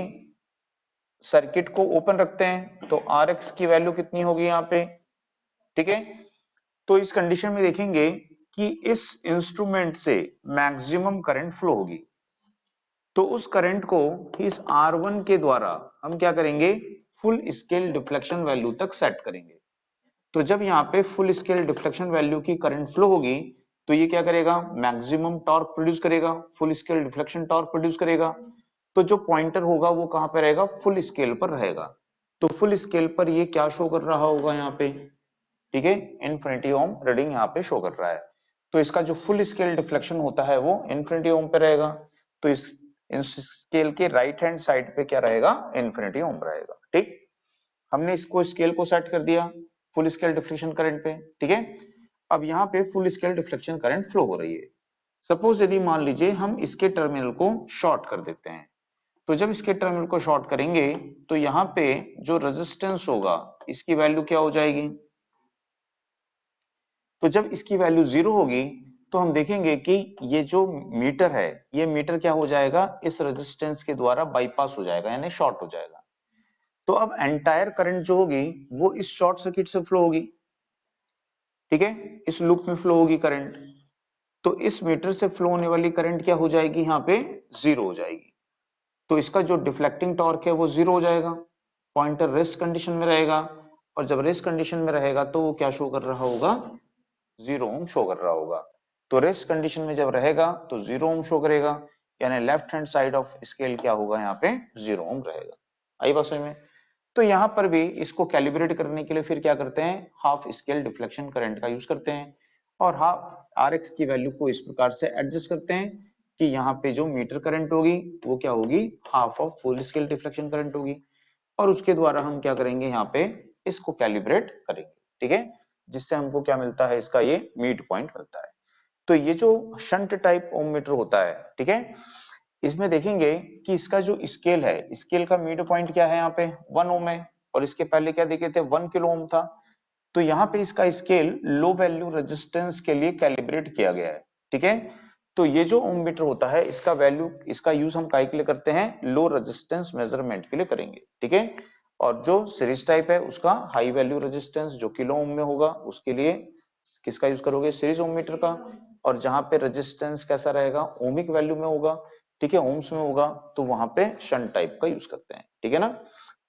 सर्किट को ओपन रखते हैं तो आर एक्स की वैल्यू कितनी होगी यहाँ पे, ठीक है। तो इस कंडीशन में देखेंगे कि इस इंस्ट्रूमेंट से मैक्सिमम करंट फ्लो होगी, तो उस करंट को इस R1 के द्वारा हम क्या करेंगे, फुल स्केल डिफ्लेक्शन वैल्यू तक सेट करेंगे। तो जब यहाँ पे फुल स्केल डिफ्लेक्शन वैल्यू की करंट फ्लो होगी तो ये क्या करेगा, मैक्सिमम टॉर्क प्रोड्यूस करेगा, full scale deflection torque produce करेगा। तो जो पॉइंटर होगा वो कहां पे रहेगा, फुल स्केल पर रहेगा। तो फुल स्केल पर ये क्या शो कर रहा होगा यहाँ पे, ठीक है, इन्फिनिटी ओम रीडिंग यहाँ पे शो कर रहा है। तो इसका जो फुल स्केल डिफ्लेक्शन होता है वो इन्फिनिटी ओम पे रहेगा। तो इस स्केल के राइट हैंड साइड पे क्या रहेगा, इन्फिनिटी ओम रहेगा, ठीक। हमने इसको स्केल को सेट कर दिया फुल स्केल डिफ्लेक्शन करंट पे, ठीक है। अब यहाँ पे full scale deflection current flow हो रही है। सपोज यदि मान लीजिए हम इसके टर्मिनल को शॉर्ट कर देते हैं, तो जब इसके टर्मिनल को शॉर्ट करेंगे तो यहाँ पे जो रेजिस्टेंस होगा इसकी वैल्यू क्या हो जाएगी। तो जब इसकी वैल्यू 0 होगी तो हम देखेंगे कि ये जो मीटर है, ये मीटर क्या हो जाएगा, इस रेजिस्टेंस के द्वारा बाईपास हो जाएगा, यानी शॉर्ट हो जाएगा। तो अब एंटायर करंट जो होगी वो इस शॉर्ट सर्किट से फ्लो होगी, ठीक है, इस लूप में फ्लो होगी करंट। तो इस मीटर से फ्लो होने वाली करंट क्या हो जाएगी, यहाँ पे 0 हो जाएगी। तो इसका जो डिफ्लेक्टिंग टॉर्क है वो 0 हो जाएगा, पॉइंटर रेस्ट कंडीशन में रहेगा। और जब रेस्ट कंडीशन में रहेगा तो वो क्या शो कर रहा होगा, 0 ओम शो कर रहा होगा। तो रेस्ट कंडीशन में जब रहेगा तो 0 ओम शो करेगा, यानी left hand side of scale क्या होगा, यहाँ पे 0 ओम रहेगा। आई बात समझ में। तो यहाँ पर भी इसको कैलिब्रेट करने के लिए फिर क्या करते हैं, हाफ स्केल डिफ्लेक्शन करंट का यूज करते हैं और हाफ आर एक्स की वैल्यू को इस प्रकार से एडजस्ट करते हैं कि यहाँ पे जो मीटर करंट होगी वो क्या होगी, half of full scale deflection current होगी। और उसके द्वारा हम क्या करेंगे, यहाँ पे इसको कैलिब्रेट करेंगे, ठीक है, जिससे हमको क्या मिलता है, इसका ये मिड पॉइंट मिलता है। तो ये जो शंट टाइप ओम मीटर होता है, ठीक है, इसमें देखेंगे कि इसका जो स्केल है, स्केल का मिड पॉइंट क्या है, यहाँ पे 1 ओम है और इसके पहले क्या देखे थे, 1 किलो ओम था। तो यहाँ पे इसका स्केल लो वैल्यू रेजिस्टेंस के लिए कैलिब्रेट किया गया है, ठीक है। तो ये जो ओम मीटर होता है इसका वैल्यू, इसका यूज हम काय के लिए करते हैं, लो रेजिस्टेंस मेजरमेंट के लिए करेंगे, ठीक है। और जो सीरीज टाइप है उसका हाई वैल्यू रेजिस्टेंस जो किलो ओम में होगा उसके लिए किसका यूज करोगे, सीरीज ओम मीटर का। और जहां पे रेजिस्टेंस कैसा रहेगा, ओमिक वैल्यू में होगा, ठीक है, ओम्स में होगा, तो वहां पे शंट टाइप का यूज करते हैं, ठीक है ना।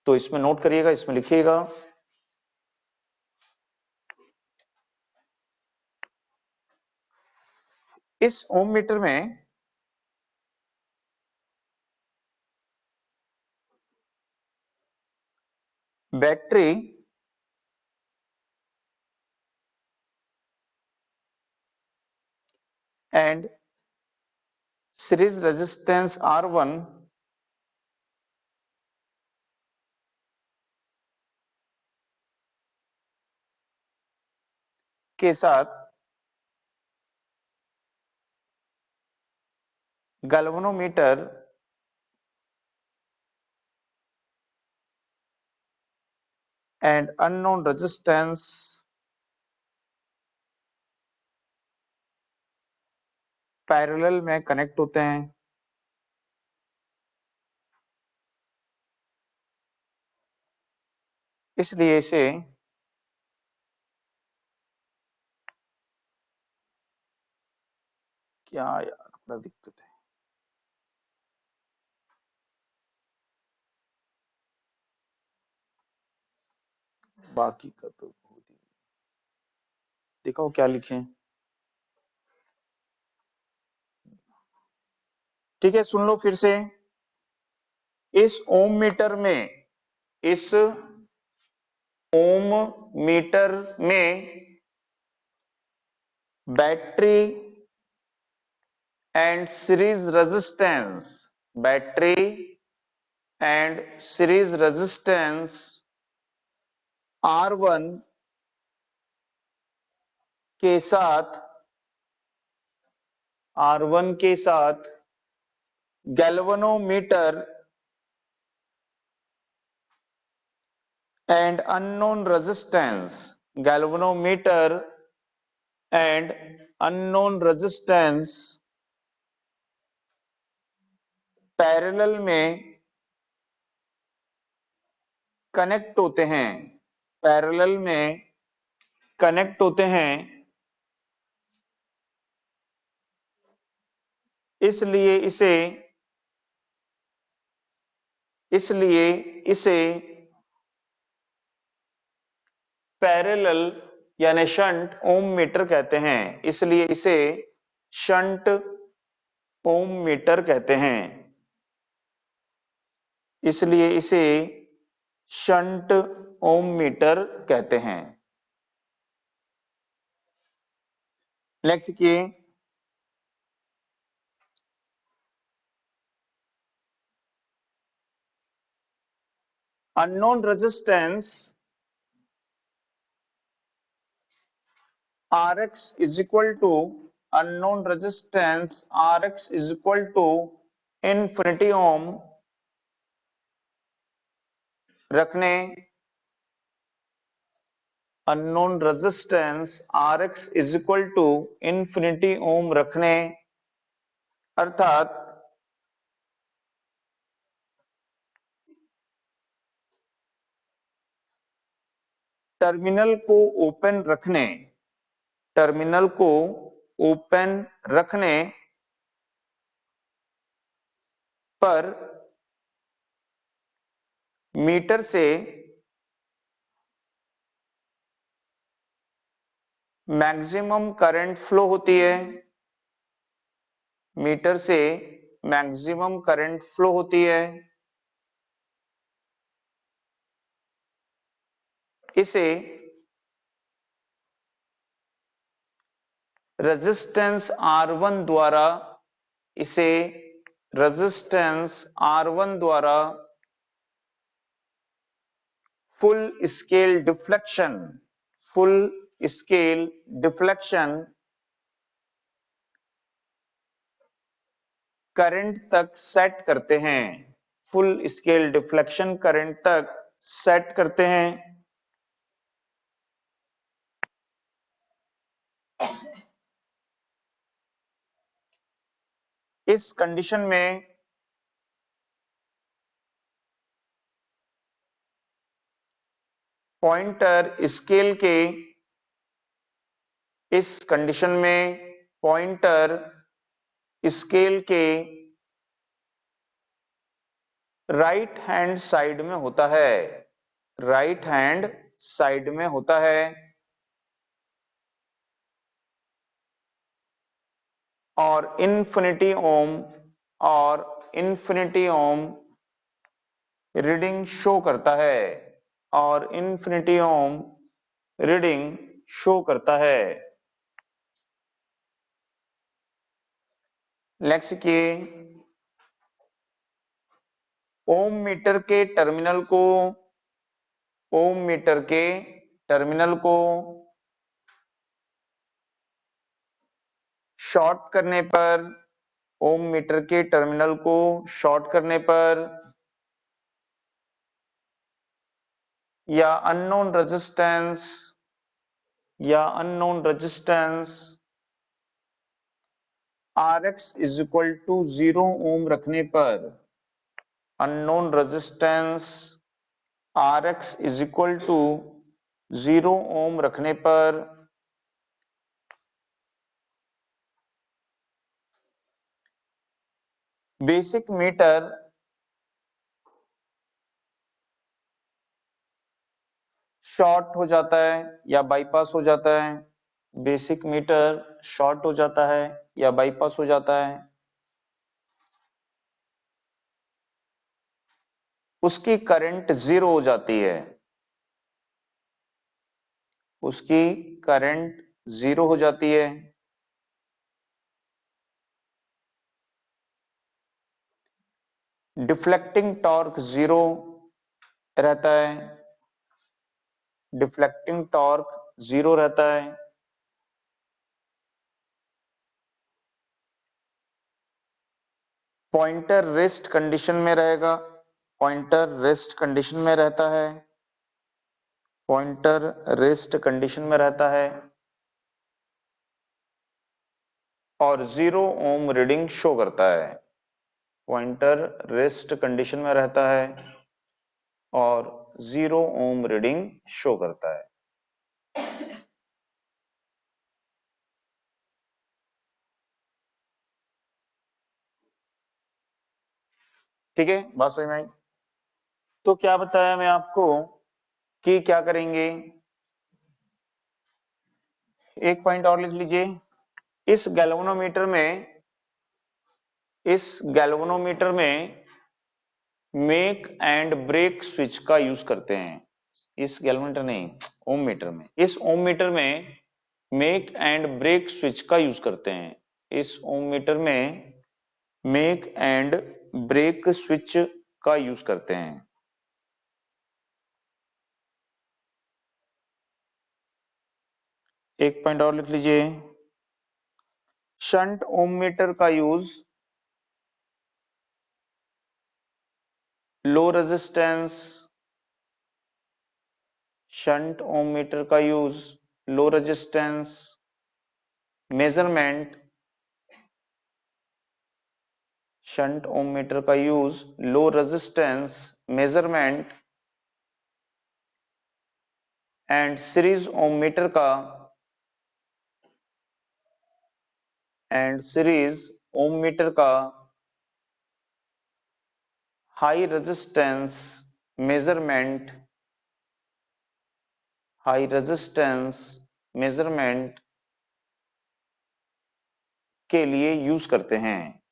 तो इसमें नोट करिएगा, इसमें लिखिएगा, इस ओम मीटर में battery and series resistance R1 के साथ galvanometer and unknown resistance parallel में कनेक्ट होते हैं। इसलिए इसे क्या यार बड़ा दिक्कत है, बाकी का तो बहुत ही, दिखाओ क्या लिखे, ठीक है, सुन लो फिर से। इस ओम मीटर में, इस ओम मीटर में battery and series resistance, battery and series resistance R1 के साथ, R1 के साथ galvanometer and unknown resistance, galvanometer and unknown resistance parallel में कनेक्ट होते हैं, पैरेलल में कनेक्ट होते हैं, इसलिए इसे पैरेलल यानी शंट ओम मीटर कहते हैं, इसलिए इसे शंट ओम मीटर कहते हैं, इसलिए इसे शंट ओम मीटर कहते हैं। नेक्स्ट की unknown resistance Rx is equal to unknown resistance Rx is equal to infinity ohm रखने unknown resistance Rx is equal to infinity ohm रखने अर्थात टर्मिनल को ओपन रखने, टर्मिनल को ओपन रखने पर मीटर से मैक्सिमम करंट फ्लो होती है, मीटर से मैक्सिमम करंट फ्लो होती है, इसे रेजिस्टेंस R1 द्वारा इसे रेजिस्टेंस R1 द्वारा full scale deflection, full scale deflection current तक सेट करते हैं, फुल स्केल डिफ्लेक्शन करंट तक सेट करते हैं। इस कंडीशन में पॉइंटर स्केल के, इस कंडीशन में पॉइंटर स्केल के राइट हैंड साइड में होता है, राइट हैंड साइड में होता है और इन्फिनिटी ओम रीडिंग शो करता है, और इन्फिनिटी ओम रीडिंग शो करता है। नेक्स्ट की ओम मीटर के टर्मिनल को, ओम मीटर के टर्मिनल को शॉर्ट करने पर, ओम मीटर के टर्मिनल को शॉर्ट करने पर या unknown resistance Rx is equal to 0 ओम रखने पर, unknown resistance Rx is equal to 0 ओम रखने पर बेसिक मीटर शॉर्ट हो जाता है या बाईपास हो जाता है, बेसिक मीटर शॉर्ट हो जाता है या बाईपास हो जाता है, उसकी करंट जीरो हो जाती है, उसकी करंट जीरो हो जाती है। डिफ्लेक्टिंग टॉर्क जीरो रहता है, डिफ्लेक्टिंग टॉर्क जीरो रहता है। पॉइंटर रेस्ट कंडीशन में रहेगा, पॉइंटर रेस्ट कंडीशन में रहता है, पॉइंटर रेस्ट कंडीशन में रहता है और 0 ओम रीडिंग शो करता है, पॉइंटर रेस्ट कंडीशन में रहता है और 0 ओम रीडिंग शो करता है। ठीक है, बात समझ में आई? तो क्या बताया मैं आपको कि क्या करेंगे, एक पॉइंट और लिख लीजिए। इस गैल्वेनोमीटर में मेक एंड ब्रेक स्विच का यूज करते हैं। इस गैल्वेनोमीटर नहीं, ओम मीटर में, इस ओम मीटर में मेक एंड ब्रेक स्विच का यूज करते हैं। इस ओम मीटर में मेक एंड ब्रेक स्विच का यूज करते हैं। एक पॉइंट और लिख लीजिए, शंट ओम मीटर का use low resistance, shunt ohm metre का use low resistance measurement, shunt ohm metre का use low resistance measurement and series ohm metre का हाई रेजिस्टेंस मेजरमेंट के लिए यूज करते हैं,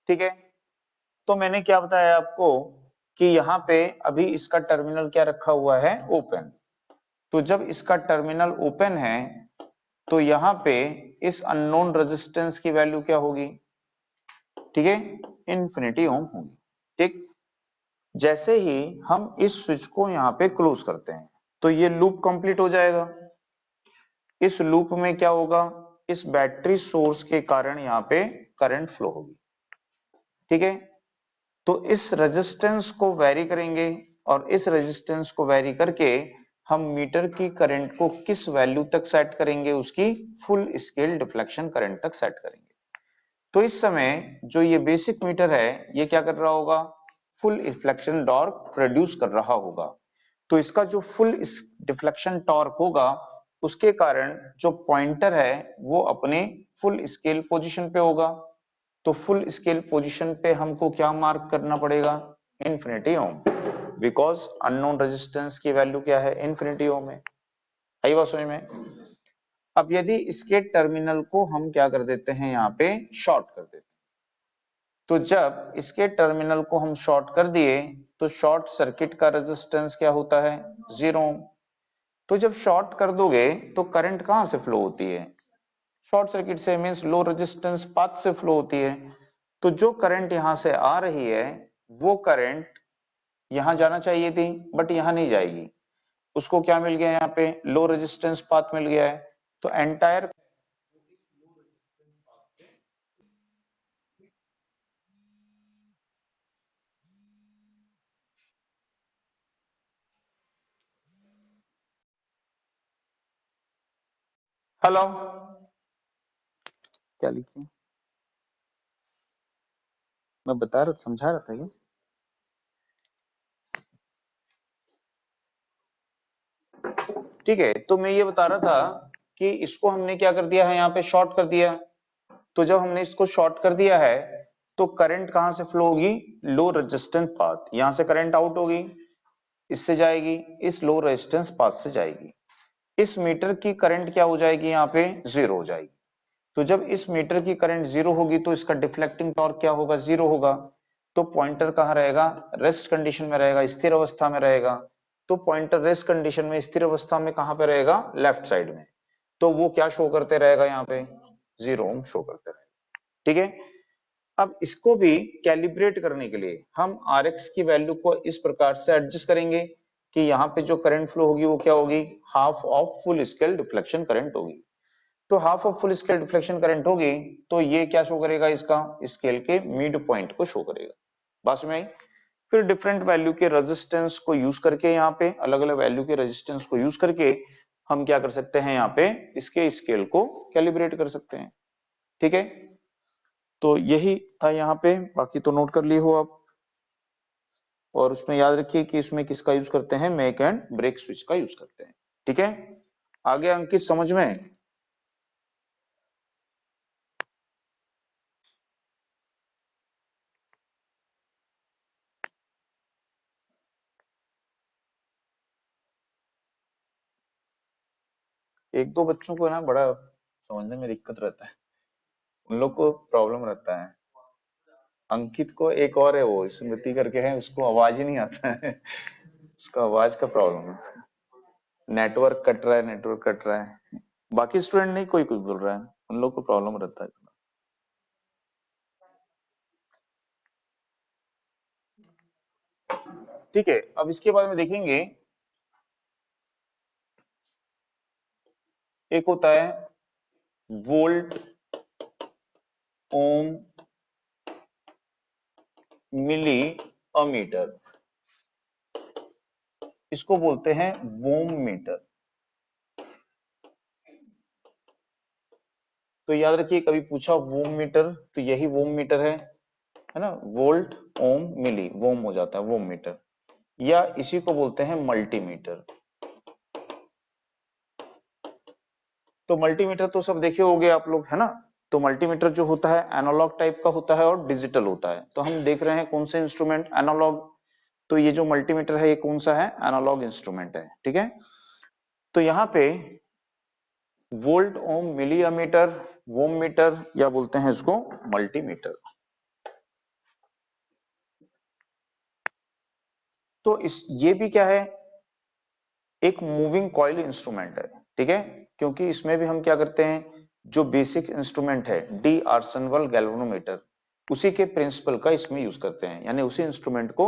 ठीक है। तो मैंने क्या बताया आपको कि यहाँ पे अभी इसका टर्मिनल क्या रखा हुआ है, ओपन। तो जब इसका टर्मिनल ओपन है तो यहाँ पे इस अननोन रेजिस्टेंस की वैल्यू क्या होगी, ठीक है, इन्फिनिटी ओम होगी। ठीक, जैसे ही हम इस स्विच को यहाँ पे क्लोज करते हैं तो ये लूप कंप्लीट हो जाएगा। इस लूप में क्या होगा, इस बैटरी सोर्स के कारण यहाँ पे करंट फ्लो होगी। ठीक है, तो इस रेजिस्टेंस को वेरी करेंगे और इस रेजिस्टेंस को वेरी करके हम मीटर की करंट को किस वैल्यू तक सेट करेंगे, उसकी फुल स्केल डिफ्लेक्शन करंट तक सेट करेंगे। तो इस समय जो ये बेसिक मीटर है ये क्या कर रहा होगा, फुल डिफ्लेक्शन टॉर्क प्रोड्यूस कर रहा होगा। तो इसका जो फुल डिफ्लेक्शन टॉर्क होगा उसके कारण जो पॉइंटर है वो अपने फुल स्केल पोजीशन पे होगा। तो फुल स्केल पोजीशन पे हमको क्या मार्क करना पड़ेगा, infinity ohm, because unknown resistance की वैल्यू क्या है, इन्फिनिटी ओम है। आई बात समझ में? अब यदि इसके टर्मिनल को हम क्या कर देते हैं, यहाँ पे शॉर्ट कर देते हैं, तो जब इसके टर्मिनल को हम शॉर्ट कर दिए तो शॉर्ट सर्किट का रेजिस्टेंस क्या होता है, 0 ओम। तो जब शॉर्ट कर दोगे तो करंट कहां से फ्लो होती है, शॉर्ट सर्किट से, मींस लो रेजिस्टेंस पाथ से फ्लो होती है। तो जो करंट यहां से आ रही है वो करंट यहां जाना चाहिए थी बट यहां नहीं जाएगी, उसको क्या मिल गया, यहाँ पे लो रेजिस्टेंस पाथ मिल गया है। तो एंटायर, हेलो, क्या लिखी, मैं बता रहा समझा रहा था ये। ठीक है, तो मैं ये बता रहा था कि इसको हमने क्या कर दिया है, यहाँ पे शॉर्ट कर दिया। तो जब हमने इसको शॉर्ट कर दिया है तो करंट कहां से फ्लो होगी, लो रेजिस्टेंस पाथ, यहां से करंट आउट होगी, इससे जाएगी, इस लो रेजिस्टेंस पाथ से जाएगी। इस मीटर की करंट क्या हो जाएगी, यहाँ पे 0 हो जाएगी। तो जब इस मीटर की करंट 0 होगी तो इसका डिफ्लेक्टिंग टॉर्क क्या होगा, 0 होगा। तो पॉइंटर कहाँ रहेगा, रेस्ट कंडीशन में रहेगा, स्थिर अवस्था में रहेगा। तो पॉइंटर रेस्ट कंडीशन में, स्थिर अवस्था में कहां पे रहेगा, लेफ्ट साइड में। तो वो क्या शो करते रहेगा, यहाँ पे 0 ओम शो करते रहेगा। ठीक है, अब इसको भी कैलिब्रेट करने के लिए हम आरएक्स की वैल्यू को इस प्रकार से एडजस्ट करेंगे कि यहाँ पे जो करंट फ्लो होगी वो क्या होगी, half of full scale deflection current होगी। तो half of full scale deflection current होगी तो ये क्या शो करेगा, इसका स्केल के मिड पॉइंट को शो करेगा। बस में फिर डिफरेंट वैल्यू के रेजिस्टेंस को यूज करके, यहाँ पे अलग अलग वैल्यू के रेजिस्टेंस को यूज करके हम क्या कर सकते हैं, यहाँ पे इसके स्केल को कैलिब्रेट कर सकते हैं। ठीक है, तो यही था यहाँ पे, बाकी तो नोट कर लिए हो आप। और उसमें याद रखिए कि इसमें किसका यूज करते हैं, मेक एंड ब्रेक स्विच का यूज करते हैं। ठीक है, आगे अंकित समझ में? एक दो बच्चों को ना बड़ा समझने में दिक्कत रहता है, उन लोग को प्रॉब्लम रहता है। अंकित को एक और है, वो स्मृति करके है, उसको आवाज ही नहीं आता है उसका आवाज का प्रॉब्लम है उसका। नेटवर्क कट रहा है, नेटवर्क कट रहा है। बाकी स्टूडेंट नहीं कोई कुछ बोल रहा है, उन लोग को प्रॉब्लम रहता है। ठीक है, अब इसके बाद में देखेंगे, एक होता है वोल्ट ओम मिली अमीटर, इसको बोलते हैं वोम मीटर। तो याद रखिए, कभी पूछा वोम मीटर तो यही वोम मीटर है ना, वोल्ट ओम मिली वोम हो जाता है वोम मीटर, या इसी को बोलते हैं मल्टीमीटर। तो मल्टीमीटर तो सब देखे होंगे आप लोग, है ना। तो मल्टीमीटर जो होता है एनालॉग टाइप का होता है और डिजिटल होता है। तो हम देख रहे हैं कौन से इंस्ट्रूमेंट, एनालॉग। तो ये जो मल्टीमीटर है ये कौन सा है, एनालॉग इंस्ट्रूमेंट है। ठीक है, तो यहाँ पे वोल्ट ओम मिली अमीटर, वोम मीटर, या बोलते हैं इसको मल्टीमीटर। तो इस ये भी क्या है, एक मूविंग कॉइल इंस्ट्रूमेंट है। ठीक है, क्योंकि इसमें भी हम क्या करते हैं, जो बेसिक इंस्ट्रूमेंट है डी आर्सनवल गैल्वेनोमीटर, उसी के प्रिंसिपल का इसमें यूज करते हैं, यानी उसी इंस्ट्रूमेंट को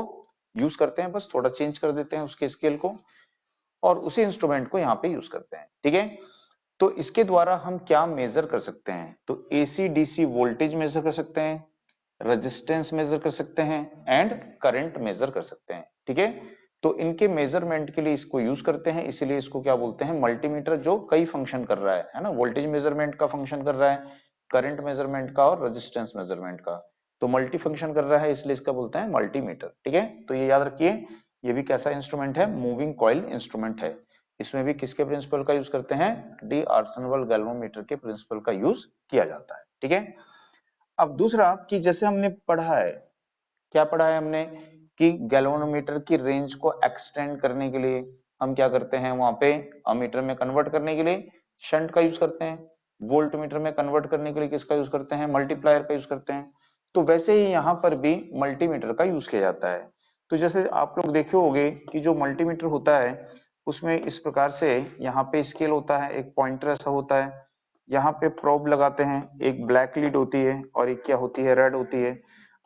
यूज करते हैं, बस थोड़ा चेंज कर देते हैं उसके स्केल को, और उसी इंस्ट्रूमेंट को यहाँ पे यूज करते हैं। ठीक है, तो इसके द्वारा हम क्या मेजर कर सकते हैं, तो एसी डीसी वोल्टेज मेजर कर सकते हैं, रेजिस्टेंस मेजर कर सकते हैं, एंड करंट मेजर कर सकते हैं। ठीक है, तो इनके मेजरमेंट के लिए इसको यूज करते हैं, इसीलिए इसको क्या बोलते हैं, मल्टीमीटर, जो कई फंक्शन कर रहा है ना, वोल्टेज मेजरमेंट का फंक्शन कर रहा है, करंट मेजरमेंट का और रेजिस्टेंस मेजरमेंट का। तो मल्टी फंक्शन कर रहा है, इसलिए इसका बोलते हैं मल्टीमीटर। ठीक है, तो ये याद रखिए, ये भी कैसा इंस्ट्रूमेंट है, मूविंग कॉइल इंस्ट्रूमेंट है। इसमें भी किसके प्रिंसिपल का यूज करते हैं, डी आर्सनवल गैल्वेनोमीटर के प्रिंसिपल का यूज किया जाता है। ठीक है, अब दूसरा कि जैसे हमने पढ़ा है, क्या पढ़ा है हमने, कि गैल्वेनोमीटर की रेंज को एक्सटेंड करने के लिए हम क्या करते हैं, वहां पे अमीटर में कन्वर्ट करने के लिए शंट का यूज करते हैं, वोल्टमीटर में कन्वर्ट करने के लिए किसका यूज करते हैं, मल्टीप्लायर का यूज करते हैं। तो वैसे ही यहाँ पर भी मल्टीमीटर का यूज किया जाता है। तो जैसे आप लोग देखे होंगे कि जो मल्टीमीटर होता है उसमें इस प्रकार से यहाँ पे स्केल होता है, एक पॉइंटर ऐसा होता है, यहाँ पे प्रोब लगाते हैं, एक ब्लैक लीड होती है और एक क्या होती है, रेड होती है,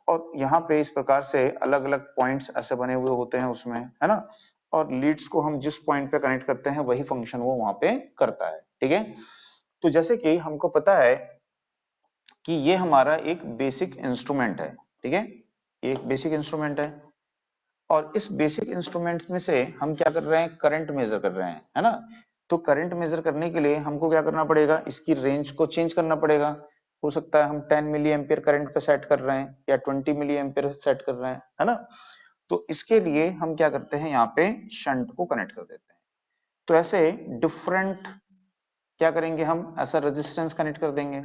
और यहाँ पे इस प्रकार से अलग अलग पॉइंट्स ऐसे बने हुए होते हैं उसमें, है ना। और लीड्स को हम जिस पॉइंट पे कनेक्ट करते हैं वही फंक्शन वो वहां पे करता है। ठीक है, तो जैसे कि हमको पता है कि ये हमारा एक बेसिक इंस्ट्रूमेंट है। ठीक है, ये एक बेसिक इंस्ट्रूमेंट है, और इस बेसिक इंस्ट्रूमेंट्स में से हम क्या कर रहे हैं, करंट मेजर कर रहे हैं, है ना। तो करंट मेजर करने के लिए हमको क्या करना पड़ेगा, इसकी रेंज को चेंज करना पड़ेगा। हो सकता है हम 10 मिली एम्पियर करंट पे सेट कर रहे हैं या 20 मिली एम्पियर सेट कर रहे हैं, है ना। तो इसके लिए हम क्या करते हैं, यहाँ पे शंट को कनेक्ट कर देते हैं। तो ऐसे डिफरेंट क्या करेंगे, हम ऐसा रेजिस्टेंस कनेक्ट कर देंगे।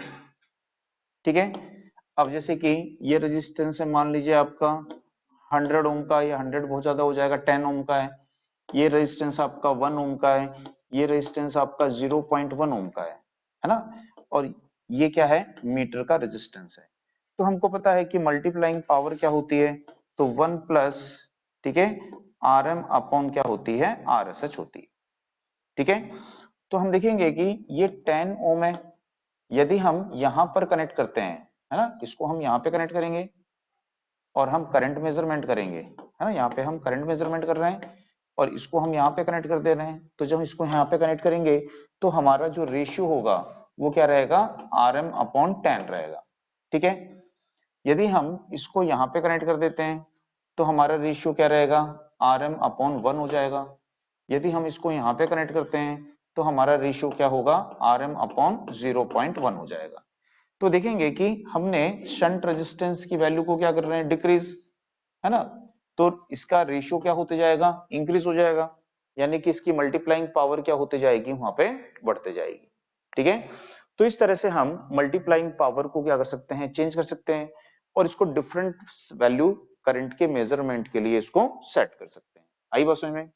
ठीक है, अब जैसे कि ये रेजिस्टेंस है, मान लीजिए आपका 100 ओम का, या 100 बहुत ज्यादा हो जाएगा, 10 ओम का है। ये रेजिस्टेंस आपका 1 ओम का है, ये रेजिस्टेंस आपका 0.1 ओम का है ना। और ये क्या है, मीटर का रेजिस्टेंस है। तो हमको पता है कि मल्टीप्लाइंग पावर क्या होती है, तो 1 प्लस, ठीक है, आर एम अपॉन क्या होती है, आर एस एच होती है। ठीक है, तो हम देखेंगे कि ये 10 ओम है, यदि हम यहां पर कनेक्ट करते हैं, है ना, इसको हम यहाँ पे कनेक्ट करेंगे और हम करंट मेजरमेंट करेंगे, है ना, यहाँ पे हम करंट मेजरमेंट कर रहे हैं और इसको हम यहाँ पे कनेक्ट कर दे रहे हैं। तो जब इसको यहाँ पे कनेक्ट करेंगे तो हमारा जो रेशियो होगा वो क्या रहेगा, आर एम अपॉन 10 रहेगा। ठीक है, यदि हम इसको यहाँ पे कनेक्ट कर देते हैं तो हमारा रेशियो क्या रहेगा, आर एम अपॉन 1 हो जाएगा। यदि हम इसको यहाँ पे कनेक्ट करते हैं तो हमारा रेशियो क्या होगा, आर एम अपॉन 0.1 हो जाएगा। तो देखेंगे कि हमने शंट रेजिस्टेंस की वैल्यू को क्या कर रहे हैं, डिक्रीज, है ना। तो इसका रेशियो क्या होते जाएगा, इंक्रीज हो जाएगा, यानी कि इसकी मल्टीप्लाइंग पावर क्या होते जाएगी, वहां पे बढ़ते जाएगी। ठीक है, तो इस तरह से हम मल्टीप्लाइंग पावर को क्या कर सकते हैं, चेंज कर सकते हैं, और इसको डिफरेंट वैल्यू करंट के मेजरमेंट के लिए इसको सेट कर सकते हैं। आई बात समझ में।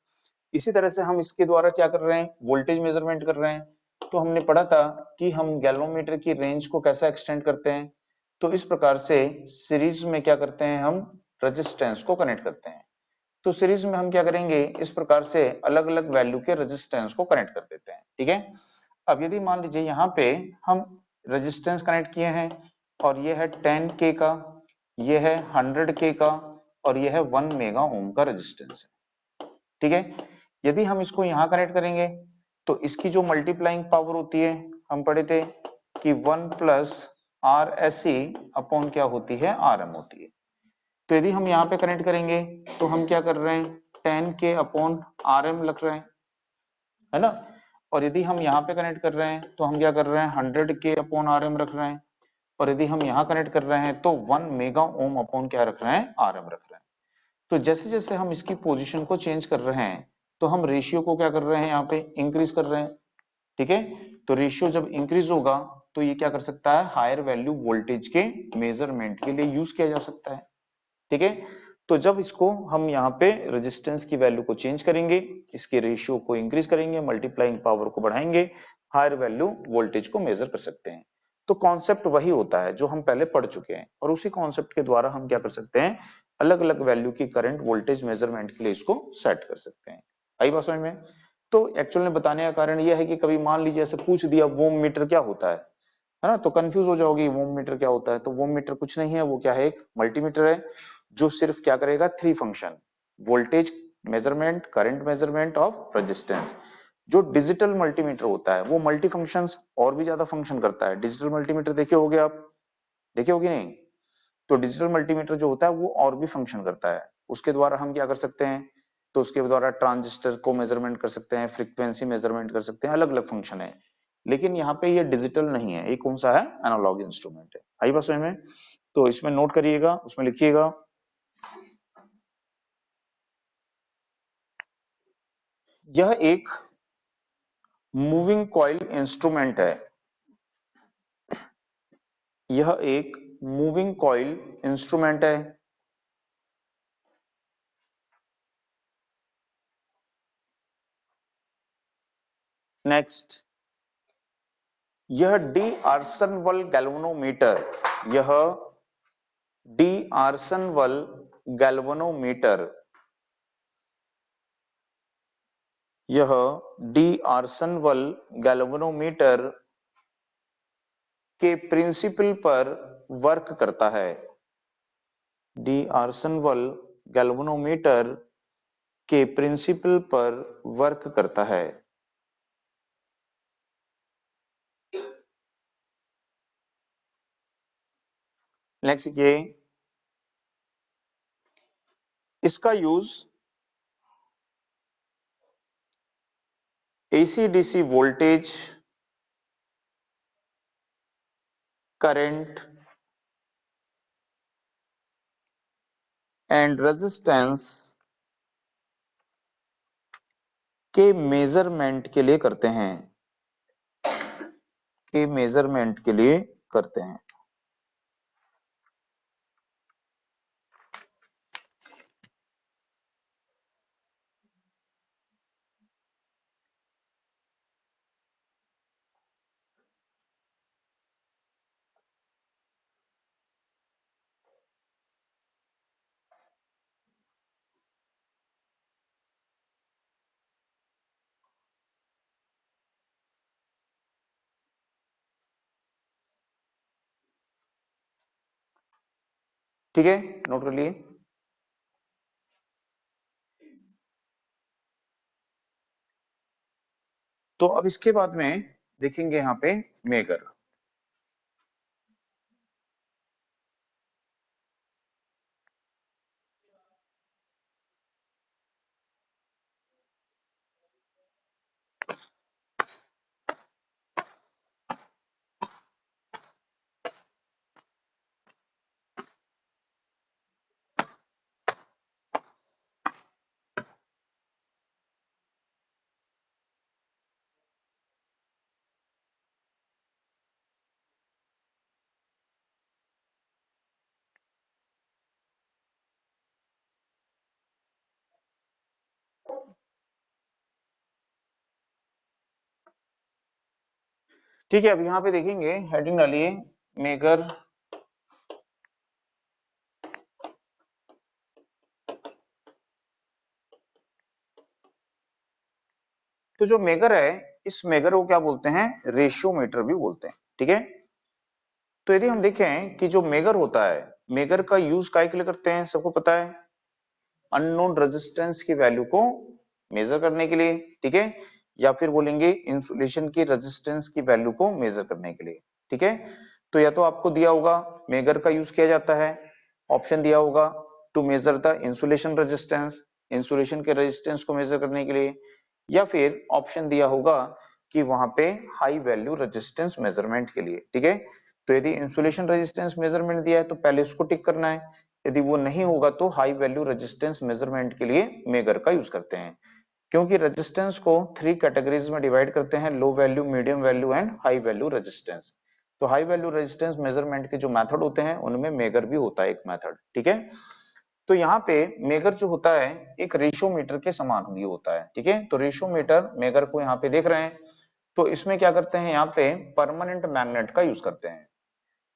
इसी तरह से हम इसके द्वारा क्या कर रहे हैं, वोल्टेज मेजरमेंट कर रहे हैं। तो हमने पढ़ा था कि हम गैल्वेनोमीटर की रेंज को कैसा एक्सटेंड करते हैं। तो इस प्रकार से सीरीज में क्या करते हैं, हम रेजिस्टेंस को कनेक्ट करते हैं। तो सीरीज में हम क्या करेंगे, इस प्रकार से अलग अलग वैल्यू के रेजिस्टेंस को कनेक्ट कर देते हैं। ठीक है, अब यदि मान लीजिए यहाँ पे हम रेजिस्टेंस कनेक्ट किए हैं, और ये है 10K का, ये है 100K का, और ये है 1 मेगा ओम का रेजिस्टेंस है। ठीक है, यदि हम इसको यहाँ कनेक्ट करेंगे तो इसकी जो मल्टीप्लाइंग पावर होती है, हम पढ़े थे कि 1 plus r s c upon क्या होती है, आर एम होती है। तो यदि हम यहाँ पे कनेक्ट करेंगे तो हम क्या कर रहे हैं, 10K अपॉन आर एम लिख रहे हैं, है ना। और यदि हम यहाँ पे कनेक्ट कर रहे हैं तो हम क्या कर रहे हैं, 100K अपॉन आर एम रख रहे हैं। और यदि हम यहाँ कनेक्ट कर रहे हैं तो 1 मेगा ओम अपॉन क्या रख रहे हैं, आर एम रख रहे हैं। तो जैसे जैसे हम इसकी पोजीशन को चेंज कर रहे हैं, तो हम रेशियो को क्या कर रहे हैं, यहाँ पे इंक्रीज कर रहे हैं। ठीक है, तो रेशियो जब इंक्रीज होगा तो ये क्या कर सकता है, हायर वैल्यू वोल्टेज के मेजरमेंट के लिए यूज किया जा सकता है। ठीक है, तो जब इसको हम यहाँ पे रेजिस्टेंस की वैल्यू को चेंज करेंगे, इसके रेशियो को इंक्रीज करेंगे, मल्टीप्लाइंग पावर को बढ़ाएंगे, हायर वैल्यू वोल्टेज को मेजर कर सकते हैं। तो कॉन्सेप्ट वही होता है जो हम पहले पढ़ चुके हैं, और उसी कॉन्सेप्ट के द्वारा हम क्या कर सकते हैं, अलग अलग वैल्यू की करंट वोल्टेज मेजरमेंट के लिए इसको सेट कर सकते हैं। आई बात समझ में। तो एक्चुअल में बताने का कारण यह है कि कभी मान लीजिए ऐसे पूछ दिया वोम मीटर क्या होता है ना, तो कंफ्यूज हो जाओगी, वोम मीटर क्या होता है। तो वोम मीटर कुछ नहीं है, वो क्या है, एक मल्टीमीटर है, जो सिर्फ क्या करेगा, three function, voltage measurement, current measurement, of resistance. जो डिजिटल मल्टीमीटर होता है वो मल्टी फंक्शंस और भी ज्यादा फंक्शन करता है। डिजिटल मल्टीमीटर देखे होगे आप, देखे होगे नहीं। तो डिजिटल मल्टीमीटर जो होता है वो और भी फंक्शन करता है। उसके द्वारा हम क्या कर सकते हैं, तो उसके द्वारा ट्रांजिस्टर को मेजरमेंट कर सकते हैं, फ्रीक्वेंसी मेजरमेंट कर सकते हैं, अलग अलग फंक्शन है। लेकिन यहाँ पे ये डिजिटल नहीं है, ये कौन सा है, एनालॉग इंस्ट्रूमेंट है। आई बात समझ में। तो इसमें नोट करिएगा, उसमें लिखिएगा, यह एक मूविंग कॉइल इंस्ट्रूमेंट है। यह एक मूविंग कॉइल इंस्ट्रूमेंट है। नेक्स्ट, यह डी आर्सनवल गैल्वेनोमीटर, यह डी आर्सनवल गैल्वेनोमीटर, यह डी आर्सनवल गैल्वेनोमीटर के प्रिंसिपल पर वर्क करता है। डी आर्सनवल गैल्वेनोमीटर के प्रिंसिपल पर वर्क करता है। नेक्स्ट, ये इसका use AC DC voltage, current and resistance के मेजरमेंट के लिए करते हैं, के मेजरमेंट के लिए करते हैं। ठीक है, नोट कर लिए। तो अब इसके बाद में देखेंगे यहाँ पे मेगर। ठीक है, अब यहाँ पे देखेंगे हेडिंग डालिए मेगर तो जो मेगर है इस मेगर को क्या बोलते हैं, रेशियोमीटर भी बोलते हैं। ठीक है, तो यदि हम देखें कि जो मेगर होता है, मेगर का यूज काय के लिए करते हैं, सबको पता है, अननोन रेजिस्टेंस की वैल्यू को मेजर करने के लिए। ठीक है, या फिर बोलेंगे इंसुलेशन की रेजिस्टेंस की वैल्यू को मेजर करने के लिए। ठीक है, तो या तो आपको दिया होगा मेगर का यूज किया जाता है, ऑप्शन दिया होगा to measure the insulation resistance, insulation के रेजिस्टेंस को मेजर करने के लिए, या फिर ऑप्शन दिया होगा कि वहां पे हाई वैल्यू रेजिस्टेंस मेजरमेंट के लिए। ठीक है, तो यदि इंसुलेशन रेजिस्टेंस मेजरमेंट दिया है तो पहले उसको टिक करना है, यदि वो नहीं होगा तो हाई वैल्यू रेजिस्टेंस मेजरमेंट के लिए मेगर का यूज करते हैं। क्योंकि रेजिस्टेंस को 3 कैटेगरीज में डिवाइड करते हैं, low value, medium value and high value resistance. तो हाई वैल्यू रेजिस्टेंस मेजरमेंट के जो मेथड होते हैं उनमें मेगर भी होता है एक मेथड। ठीक है, तो यहाँ पे मेगर जो होता है एक रेशियोमीटर के समान भी होता है। ठीक है, तो रेशियोमीटर मेगर को यहाँ पे देख रहे हैं, तो इसमें क्या करते हैं, यहाँ पे परमानेंट मैग्नेट का यूज करते हैं।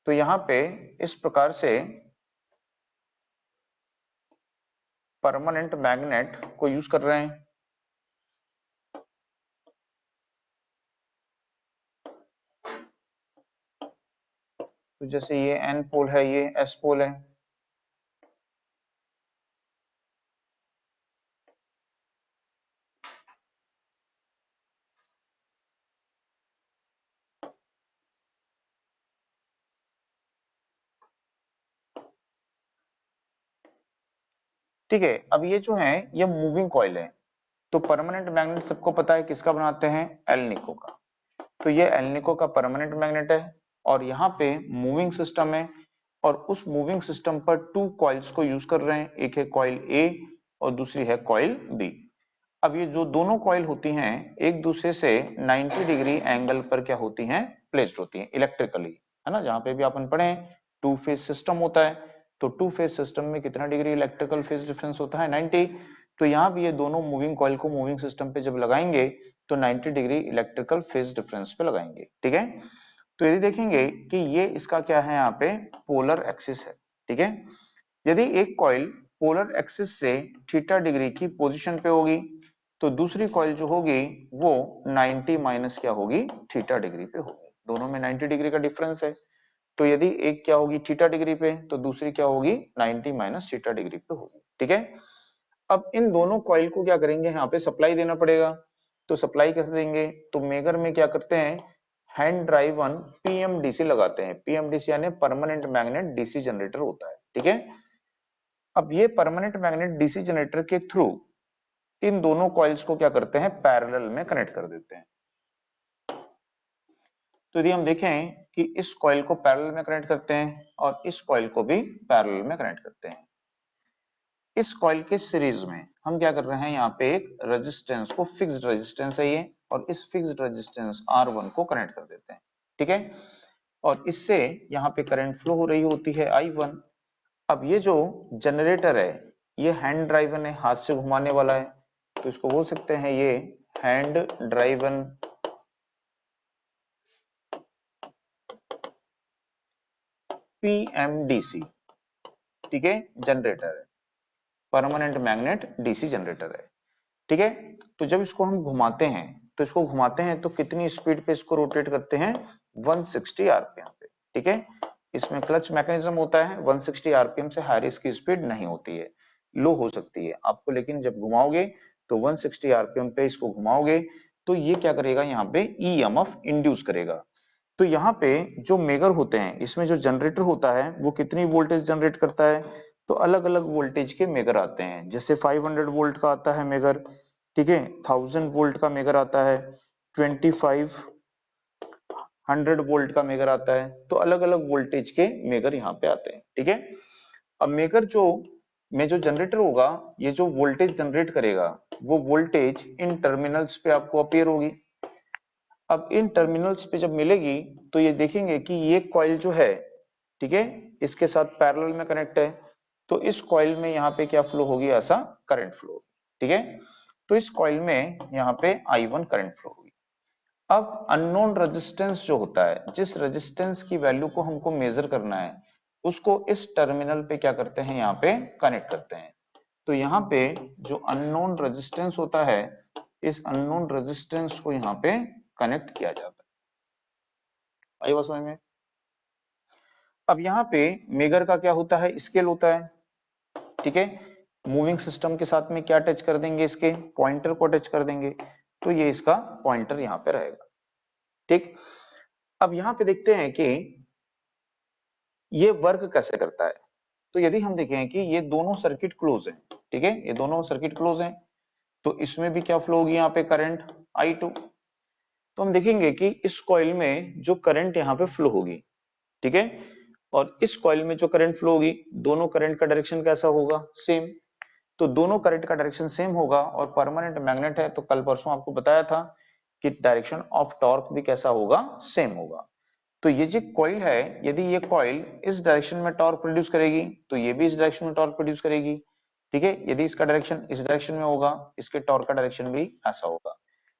तो यहाँ पे इस प्रकार से परमानेंट मैग्नेट को यूज कर रहे हैं। तो जैसे ये एन पोल है, ये एस पोल है। ठीक है, अब ये जो है ये मूविंग कॉइल है। तो परमानेंट मैग्नेट सबको पता है किसका बनाते हैं, एलनिको का। तो ये एलनिको का परमानेंट मैग्नेट है और यहाँ पे मूविंग सिस्टम है, और उस मूविंग सिस्टम पर 2 कॉइल्स को यूज कर रहे हैं, एक है कॉइल ए और दूसरी है कॉइल बी। अब ये जो दोनों कॉइल होती हैं एक दूसरे से 90 डिग्री एंगल पर क्या होती हैं, प्लेस्ड होती हैं इलेक्ट्रिकली, है ना। जहां पे भी अपन पढ़े टू फेज सिस्टम होता है, तो टू फेज सिस्टम में कितना डिग्री इलेक्ट्रिकल फेज डिफरेंस होता है, 90। तो यहाँ भी ये दोनों मूविंग कॉइल को मूविंग सिस्टम पे जब लगाएंगे तो 90 डिग्री इलेक्ट्रिकल फेज डिफरेंस पे लगाएंगे। ठीक है, तो यदि देखेंगे कि ये इसका क्या है, यहाँ पे पोलर एक्सिस है। ठीक है, यदि एक कॉइल पोलर एक्सिस से थीटा डिग्री की पोजीशन पे होगी तो दूसरी कॉइल जो होगी वो 90 माइनस क्या होगी, थीटा डिग्री पे होगी। दोनों में 90 डिग्री का डिफरेंस है, तो यदि एक क्या होगी थीटा डिग्री पे तो दूसरी क्या होगी 90 माइनस थीटा डिग्री पे होगी। ठीक है, अब इन दोनों कॉइल को क्या करेंगे, यहाँ पे सप्लाई देना पड़ेगा। तो सप्लाई कैसे देंगे, तो मेगर में क्या करते हैं, हैंड ड्राइवन पीएमडीसी लगाते हैं। पीएमडीसी यानी परमानेंट मैग्नेट डीसी जनरेटर होता है। ठीक है, अब ये परमानेंट मैग्नेट डीसी जनरेटर के थ्रू इन दोनों कॉइल्स को क्या करते हैं, पैरेलल में कनेक्ट कर देते हैं। तो यदि हम देखें कि इस कॉइल को पैरेलल में कनेक्ट करते हैं और इस कॉइल को भी पैरेलल में कनेक्ट करते हैं, इस कॉइल के सीरीज में हम क्या कर रहे हैं, यहाँ पे एक रेजिस्टेंस को, फिक्स्ड रेजिस्टेंस है ये, और इस फिक्स्ड रेजिस्टेंस R1 को कनेक्ट कर देते हैं। ठीक है, और इससे यहाँ पे करंट फ्लो हो रही होती है I1। अब ये जो जनरेटर है ये हैंड ड्राइवन है, हाथ से घुमाने वाला है, तो इसको बोल सकते हैं ये हैंड ड्राइवन पीएमडीसी। ठीक है, जनरेटर है, परमानेंट मैग्नेट डीसी जनरेटर है। ठीक है, तो जब इसको हम घुमाते हैं तो इसको घुमाते हैं तो कितनी स्पीड पे इसको रोटेट करते हैं, 160 आरपीएम पे। ठीक है, इसमें क्लच मैकेनिज्म होता है, 160 आरपीएम से हायर इसकी स्पीड नहीं होती है, लो हो सकती है आपको, लेकिन जब घुमाओगे तो 160 आरपीएम पे इसको घुमाओगे तो ये क्या करेगा, यहाँ पे ईएमएफ इंड्यूस करेगा। तो यहाँ पे जो मेगर होते हैं इसमें जो जनरेटर होता है वो कितनी वोल्टेज जनरेट करता है, तो अलग अलग वोल्टेज के मेगर आते हैं। जैसे 500 वोल्ट का आता है मेगर, ठीक है, 1000 वोल्ट का मेगर आता है, 2500 वोल्ट का मेगर आता है। तो अलग अलग वोल्टेज के मेगर यहाँ पे आते हैं। ठीक है, अब मेगर जो में जो जनरेटर होगा ये जो वोल्टेज जनरेट करेगा वो वोल्टेज इन टर्मिनल्स पे आपको अपीयर होगी। अब इन टर्मिनल्स पे जब मिलेगी तो ये देखेंगे कि ये कॉइल जो है, ठीक है, इसके साथ पैरेलल में कनेक्ट है, तो इस कॉइल में यहाँ पे क्या फ्लो होगी, ऐसा करंट फ्लो होगी। ठीक है, तो इस कॉइल में यहाँ पे I1 करंट फ्लो होगी। अब अननोन रेजिस्टेंस जो होता है, जिस रेजिस्टेंस की वैल्यू को हमको मेजर करना है, उसको इस टर्मिनल पे क्या करते हैं, यहाँ पे कनेक्ट करते हैं। तो यहाँ पे जो अननोन रेजिस्टेंस होता है, इस अननोन रेजिस्टेंस को यहाँ पे कनेक्ट किया जाता है। आई बात समझ में? अब यहाँ पे मेगर का क्या होता है, स्केल होता है, ठीक है। मूविंग सिस्टम के साथ में क्या टच कर देंगे, इसके पॉइंटर को टच कर देंगे, तो ये इसका पॉइंटर यहाँ पे रहेगा, ठीक। अब यहाँ पे देखते हैं कि ये वर्क कैसे करता है। तो यदि हम देखें कि ये दोनों सर्किट क्लोज हैं, ठीक है, ये दोनों सर्किट क्लोज हैं, तो इसमें भी क्या फ्लो होगी, यहाँ पे करंट I2। तो हम देखेंगे कि इस कॉइल में जो करंट यहाँ पे फ्लो होगी, ठीक है, और इस कॉइल में जो करंट फ्लो होगी, दोनों करंट का डायरेक्शन कैसा होगा, सेम। तो दोनों करंट का डायरेक्शन सेम होगा, और परमानेंट मैग्नेट है, तो कल परसों आपको बताया था कि डायरेक्शन ऑफ टॉर्क भी कैसा होगा, सेम होगा। तो ये जो कॉइल है, यदि ये कॉइल इस डायरेक्शन में टॉर्क प्रोड्यूस करेगी, तो ये भी इस डायरेक्शन में टॉर्क प्रोड्यूस करेगी, ठीक है। यदि इसका डायरेक्शन इस डायरेक्शन में होगा, इसके टॉर्क का डायरेक्शन भी ऐसा होगा।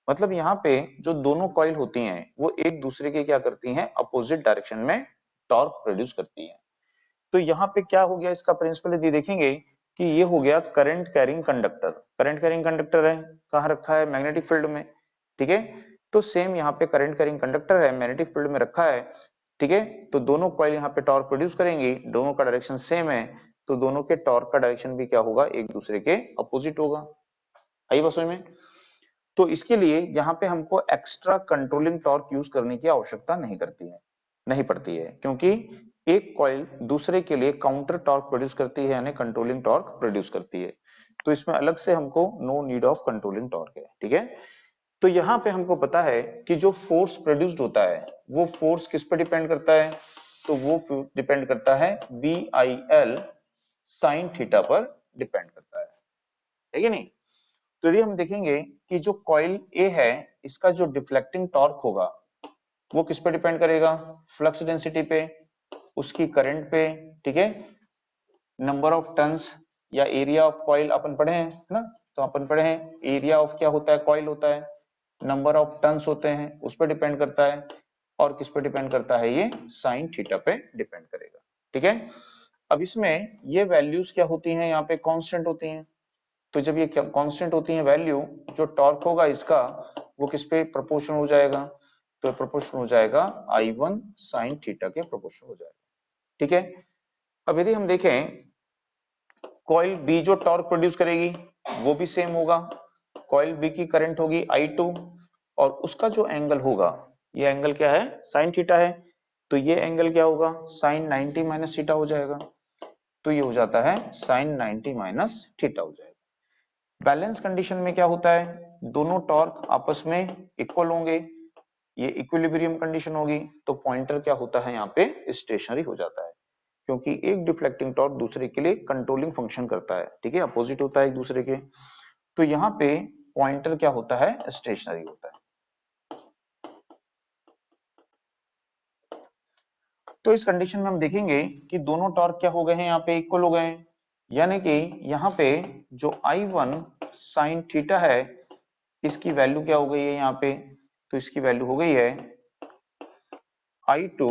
मतलब यहाँ पे जो दोनों कॉइल होती हैं, वो एक दूसरे के क्या करती हैं, अपोजिट डायरेक्शन में टॉर्क प्रोड्यूस करती हैं। तो यहाँ पे क्या हो गया, इसका प्रिंसिपल यदि देखेंगे कि ये हो गया current carrying conductor. Current carrying conductor है, कहाँ रखा है, मैग्नेटिक फील्ड में, ठीक है। तो सेम यहाँ पे करंट कैरिंग कंडक्टर है, मैग्नेटिक फील्ड में रखा है, ठीक है। तो दोनों कॉइल यहाँ पे टॉर्क प्रोड्यूस करेंगी, दोनों का डायरेक्शन सेम है, तो दोनों के टॉर्क का डायरेक्शन भी क्या होगा, एक दूसरे के अपोजिट होगा। आई बात समझ में? तो इसके लिए यहाँ पे हमको एक्स्ट्रा कंट्रोलिंग टॉर्क यूज करने की आवश्यकता नहीं पड़ती है, क्योंकि एक कॉइल दूसरे के लिए काउंटर टॉर्क प्रोड्यूस करती है, यानी कंट्रोलिंग टॉर्क प्रोड्यूस करती है। तो इसमें अलग से हमको no need of controlling torque है, ठीक है। तो यहाँ पे हमको पता है कि जो फोर्स प्रोड्यूस्ड होता है, वो फोर्स किस पर डिपेंड करता है, तो वो डिपेंड करता है BIL साइन थीटा पर डिपेंड करता है कि नहीं। तो यदि हम देखेंगे कि जो कॉइल ए है, इसका जो डिफ्लेक्टिंग टॉर्क होगा, वो किस पे डिपेंड करेगा, फ्लक्स डेंसिटी पे, उसकी करंट पे, ठीक है, नंबर ऑफ टर्न्स या एरिया ऑफ कॉइल अपन पढ़े हैं ना। तो अपन पढ़े हैं एरिया ऑफ क्या होता है, कॉइल होता है, नंबर ऑफ टर्न्स होते हैं, उस पर डिपेंड करता है, और किस पे डिपेंड करता है, ये साइन थीटा पे डिपेंड करेगा, ठीक है। अब इसमें ये वैल्यूज क्या होती हैं, यहाँ पे कांस्टेंट होती हैं। तो जब ये कांस्टेंट होती है वैल्यू, जो टॉर्क होगा इसका, वो किस पे प्रोपोर्शनल हो जाएगा, तो प्रोपोर्शनल हो जाएगा I1 साइन थीटा के प्रोपोर्शनल हो जाएगा, ठीक है। अब यदि हम देखें कॉइल बी जो टॉर्क प्रोड्यूस करेगी, वो भी सेम होगा। कॉइल बी की करंट होगी I2, और उसका जो एंगल होगा, ये एंगल क्या है, साइन थीटा है, तो ये एंगल क्या होगा, साइन 90 माइनस थीटा हो जाएगा। तो ये हो जाता है साइन 90 माइनस थीटा हो जाएगा। बैलेंस कंडीशन में क्या होता है, दोनों टॉर्क आपस में इक्वल होंगे, ये इक्विलिब्रियम कंडीशन होगी, तो पॉइंटर क्या होता है, यहाँ पे स्टेशनरी हो जाता है, क्योंकि एक डिफ्लेक्टिंग टॉर्क दूसरे के लिए कंट्रोलिंग फंक्शन करता है, ठीक है, अपोजिट होता है एक दूसरे के। तो यहाँ पे पॉइंटर क्या होता है, स्टेशनरी होता है। तो इस कंडीशन में हम देखेंगे कि दोनों टॉर्क क्या हो गए हैं, यहाँ पे इक्वल हो गए हैं, यानी कि यहाँ पे जो I1 साइन थीटा है, इसकी वैल्यू क्या हो गई है यहाँ पे, तो इसकी वैल्यू हो गई है I2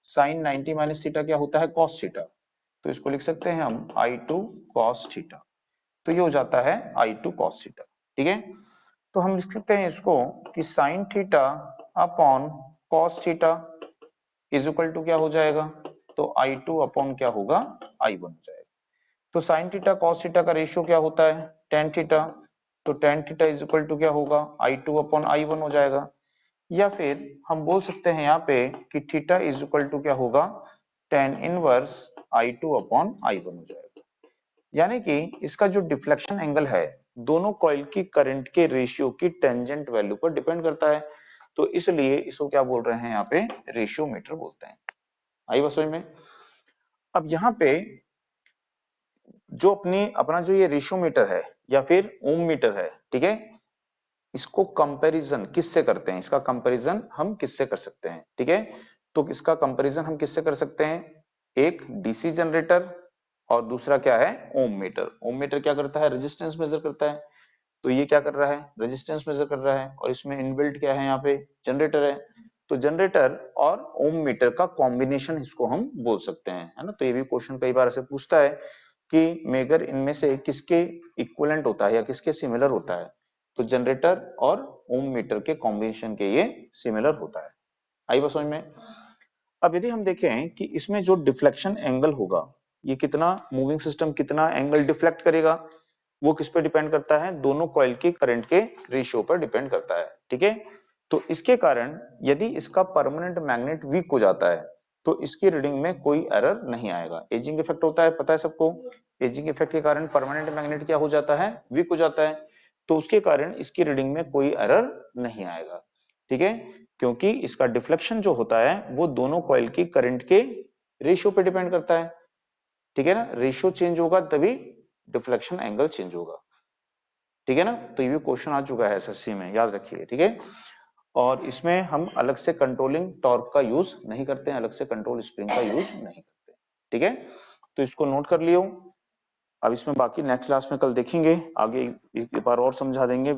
साइन 90 माइनस थीटा क्या होता है, कॉस थीटा। तो इसको लिख सकते हैं हम I2 कॉस थीटा। तो ये हो जाता है I2 कॉस थीटा, ठीक है। तो हम लिख सकते हैं इसको कि sine theta upon cos theta is equal to क्या हो जाएगा, तो I2 अपॉन क्या होगा, I1 हो जाएगा। तो साइन थीटा कॉस थीटा का रेशियो क्या होता है, टेन थीटा। तो tan theta is equal to क्या होगा, I2 अपॉन I1 हो जाएगा। या फिर हम बोल सकते हैं यहाँ पे कि थीटा इज इक्वल टू क्या होगा, tan inverse I2 upon I1 हो जाएगा। यानी कि इसका जो डिफ्लेक्शन एंगल है, दोनों कॉइल की करंट के रेशियो की टेंजेंट वैल्यू पर डिपेंड करता है, तो इसलिए इसको क्या बोल रहे हैं, यहाँ पे रेशियो मीटर बोलते हैं। आई बात समझ में? अब यहाँ पे जो अपना जो ये रेशियो मीटर है या फिर ओम मीटर है, ठीक है, इसको कंपैरिजन किससे करते हैं, इसका कंपैरिजन हम किससे कर सकते हैं, ठीक है। तो इसका कंपैरिजन हम किससे कर सकते हैं, एक डीसी जनरेटर और दूसरा क्या है, ओम मीटर। ओम मीटर क्या करता है, रेजिस्टेंस मेजर करता है। तो ये क्या कर रहा है, रेजिस्टेंस मेजर कर रहा है, और इसमें इनबिल्ट क्या है, यहाँ पे जनरेटर है। तो जनरेटर और ओम मीटर का कॉम्बिनेशन इसको हम बोल सकते हैं, है ना। तो ये भी क्वेश्चन कई बार ऐसे पूछता है कि मेगर इनमें से किसके इक्विवेलेंट होता है या किसके सिमिलर होता है। तो जनरेटर और ओम मीटर के कॉम्बिनेशन के ये सिमिलर होता है। आई बात समझ में। अब यदि हम देखें कि इसमें जो डिफ्लेक्शन एंगल होगा, ये कितना मूविंग सिस्टम कितना एंगल डिफ्लेक्ट करेगा, वो किस पे डिपेंड करता है, दोनों कॉइल के करंट के रेशियो पर डिपेंड करता है, ठीक है। तो इसके कारण यदि इसका परमानेंट मैग्नेट वीक हो जाता है तो इसकी रीडिंग में कोई एरर नहीं आएगा। एजिंग इफेक्ट होता है, पता है सबको। एजिंग इफेक्ट के कारण परमानेंट मैग्नेट क्या हो जाता है, वीक हो जाता है। तो उसके कारण इसकी रीडिंग में कोई एरर नहीं आएगा, ठीक है। क्योंकि इसका डिफ्लेक्शन जो होता है वो दोनों कॉइल की करंट के रेशियो पे डिपेंड करता है, ठीक है ना। रेशियो चेंज होगा तभी डिफ्लेक्शन एंगल चेंज होगा, ठीक है ना। तो ये भी क्वेश्चन आ चुका है एसएससी में, याद रखिए, ठीक है। और इसमें हम अलग से कंट्रोलिंग टॉर्क का यूज नहीं करते हैं, अलग से कंट्रोल स्प्रिंग का यूज नहीं करते, ठीक है। तो इसको नोट कर लियो। अब इसमें बाकी नेक्स्ट क्लास में कल देखेंगे, आगे एक बार और समझा देंगे।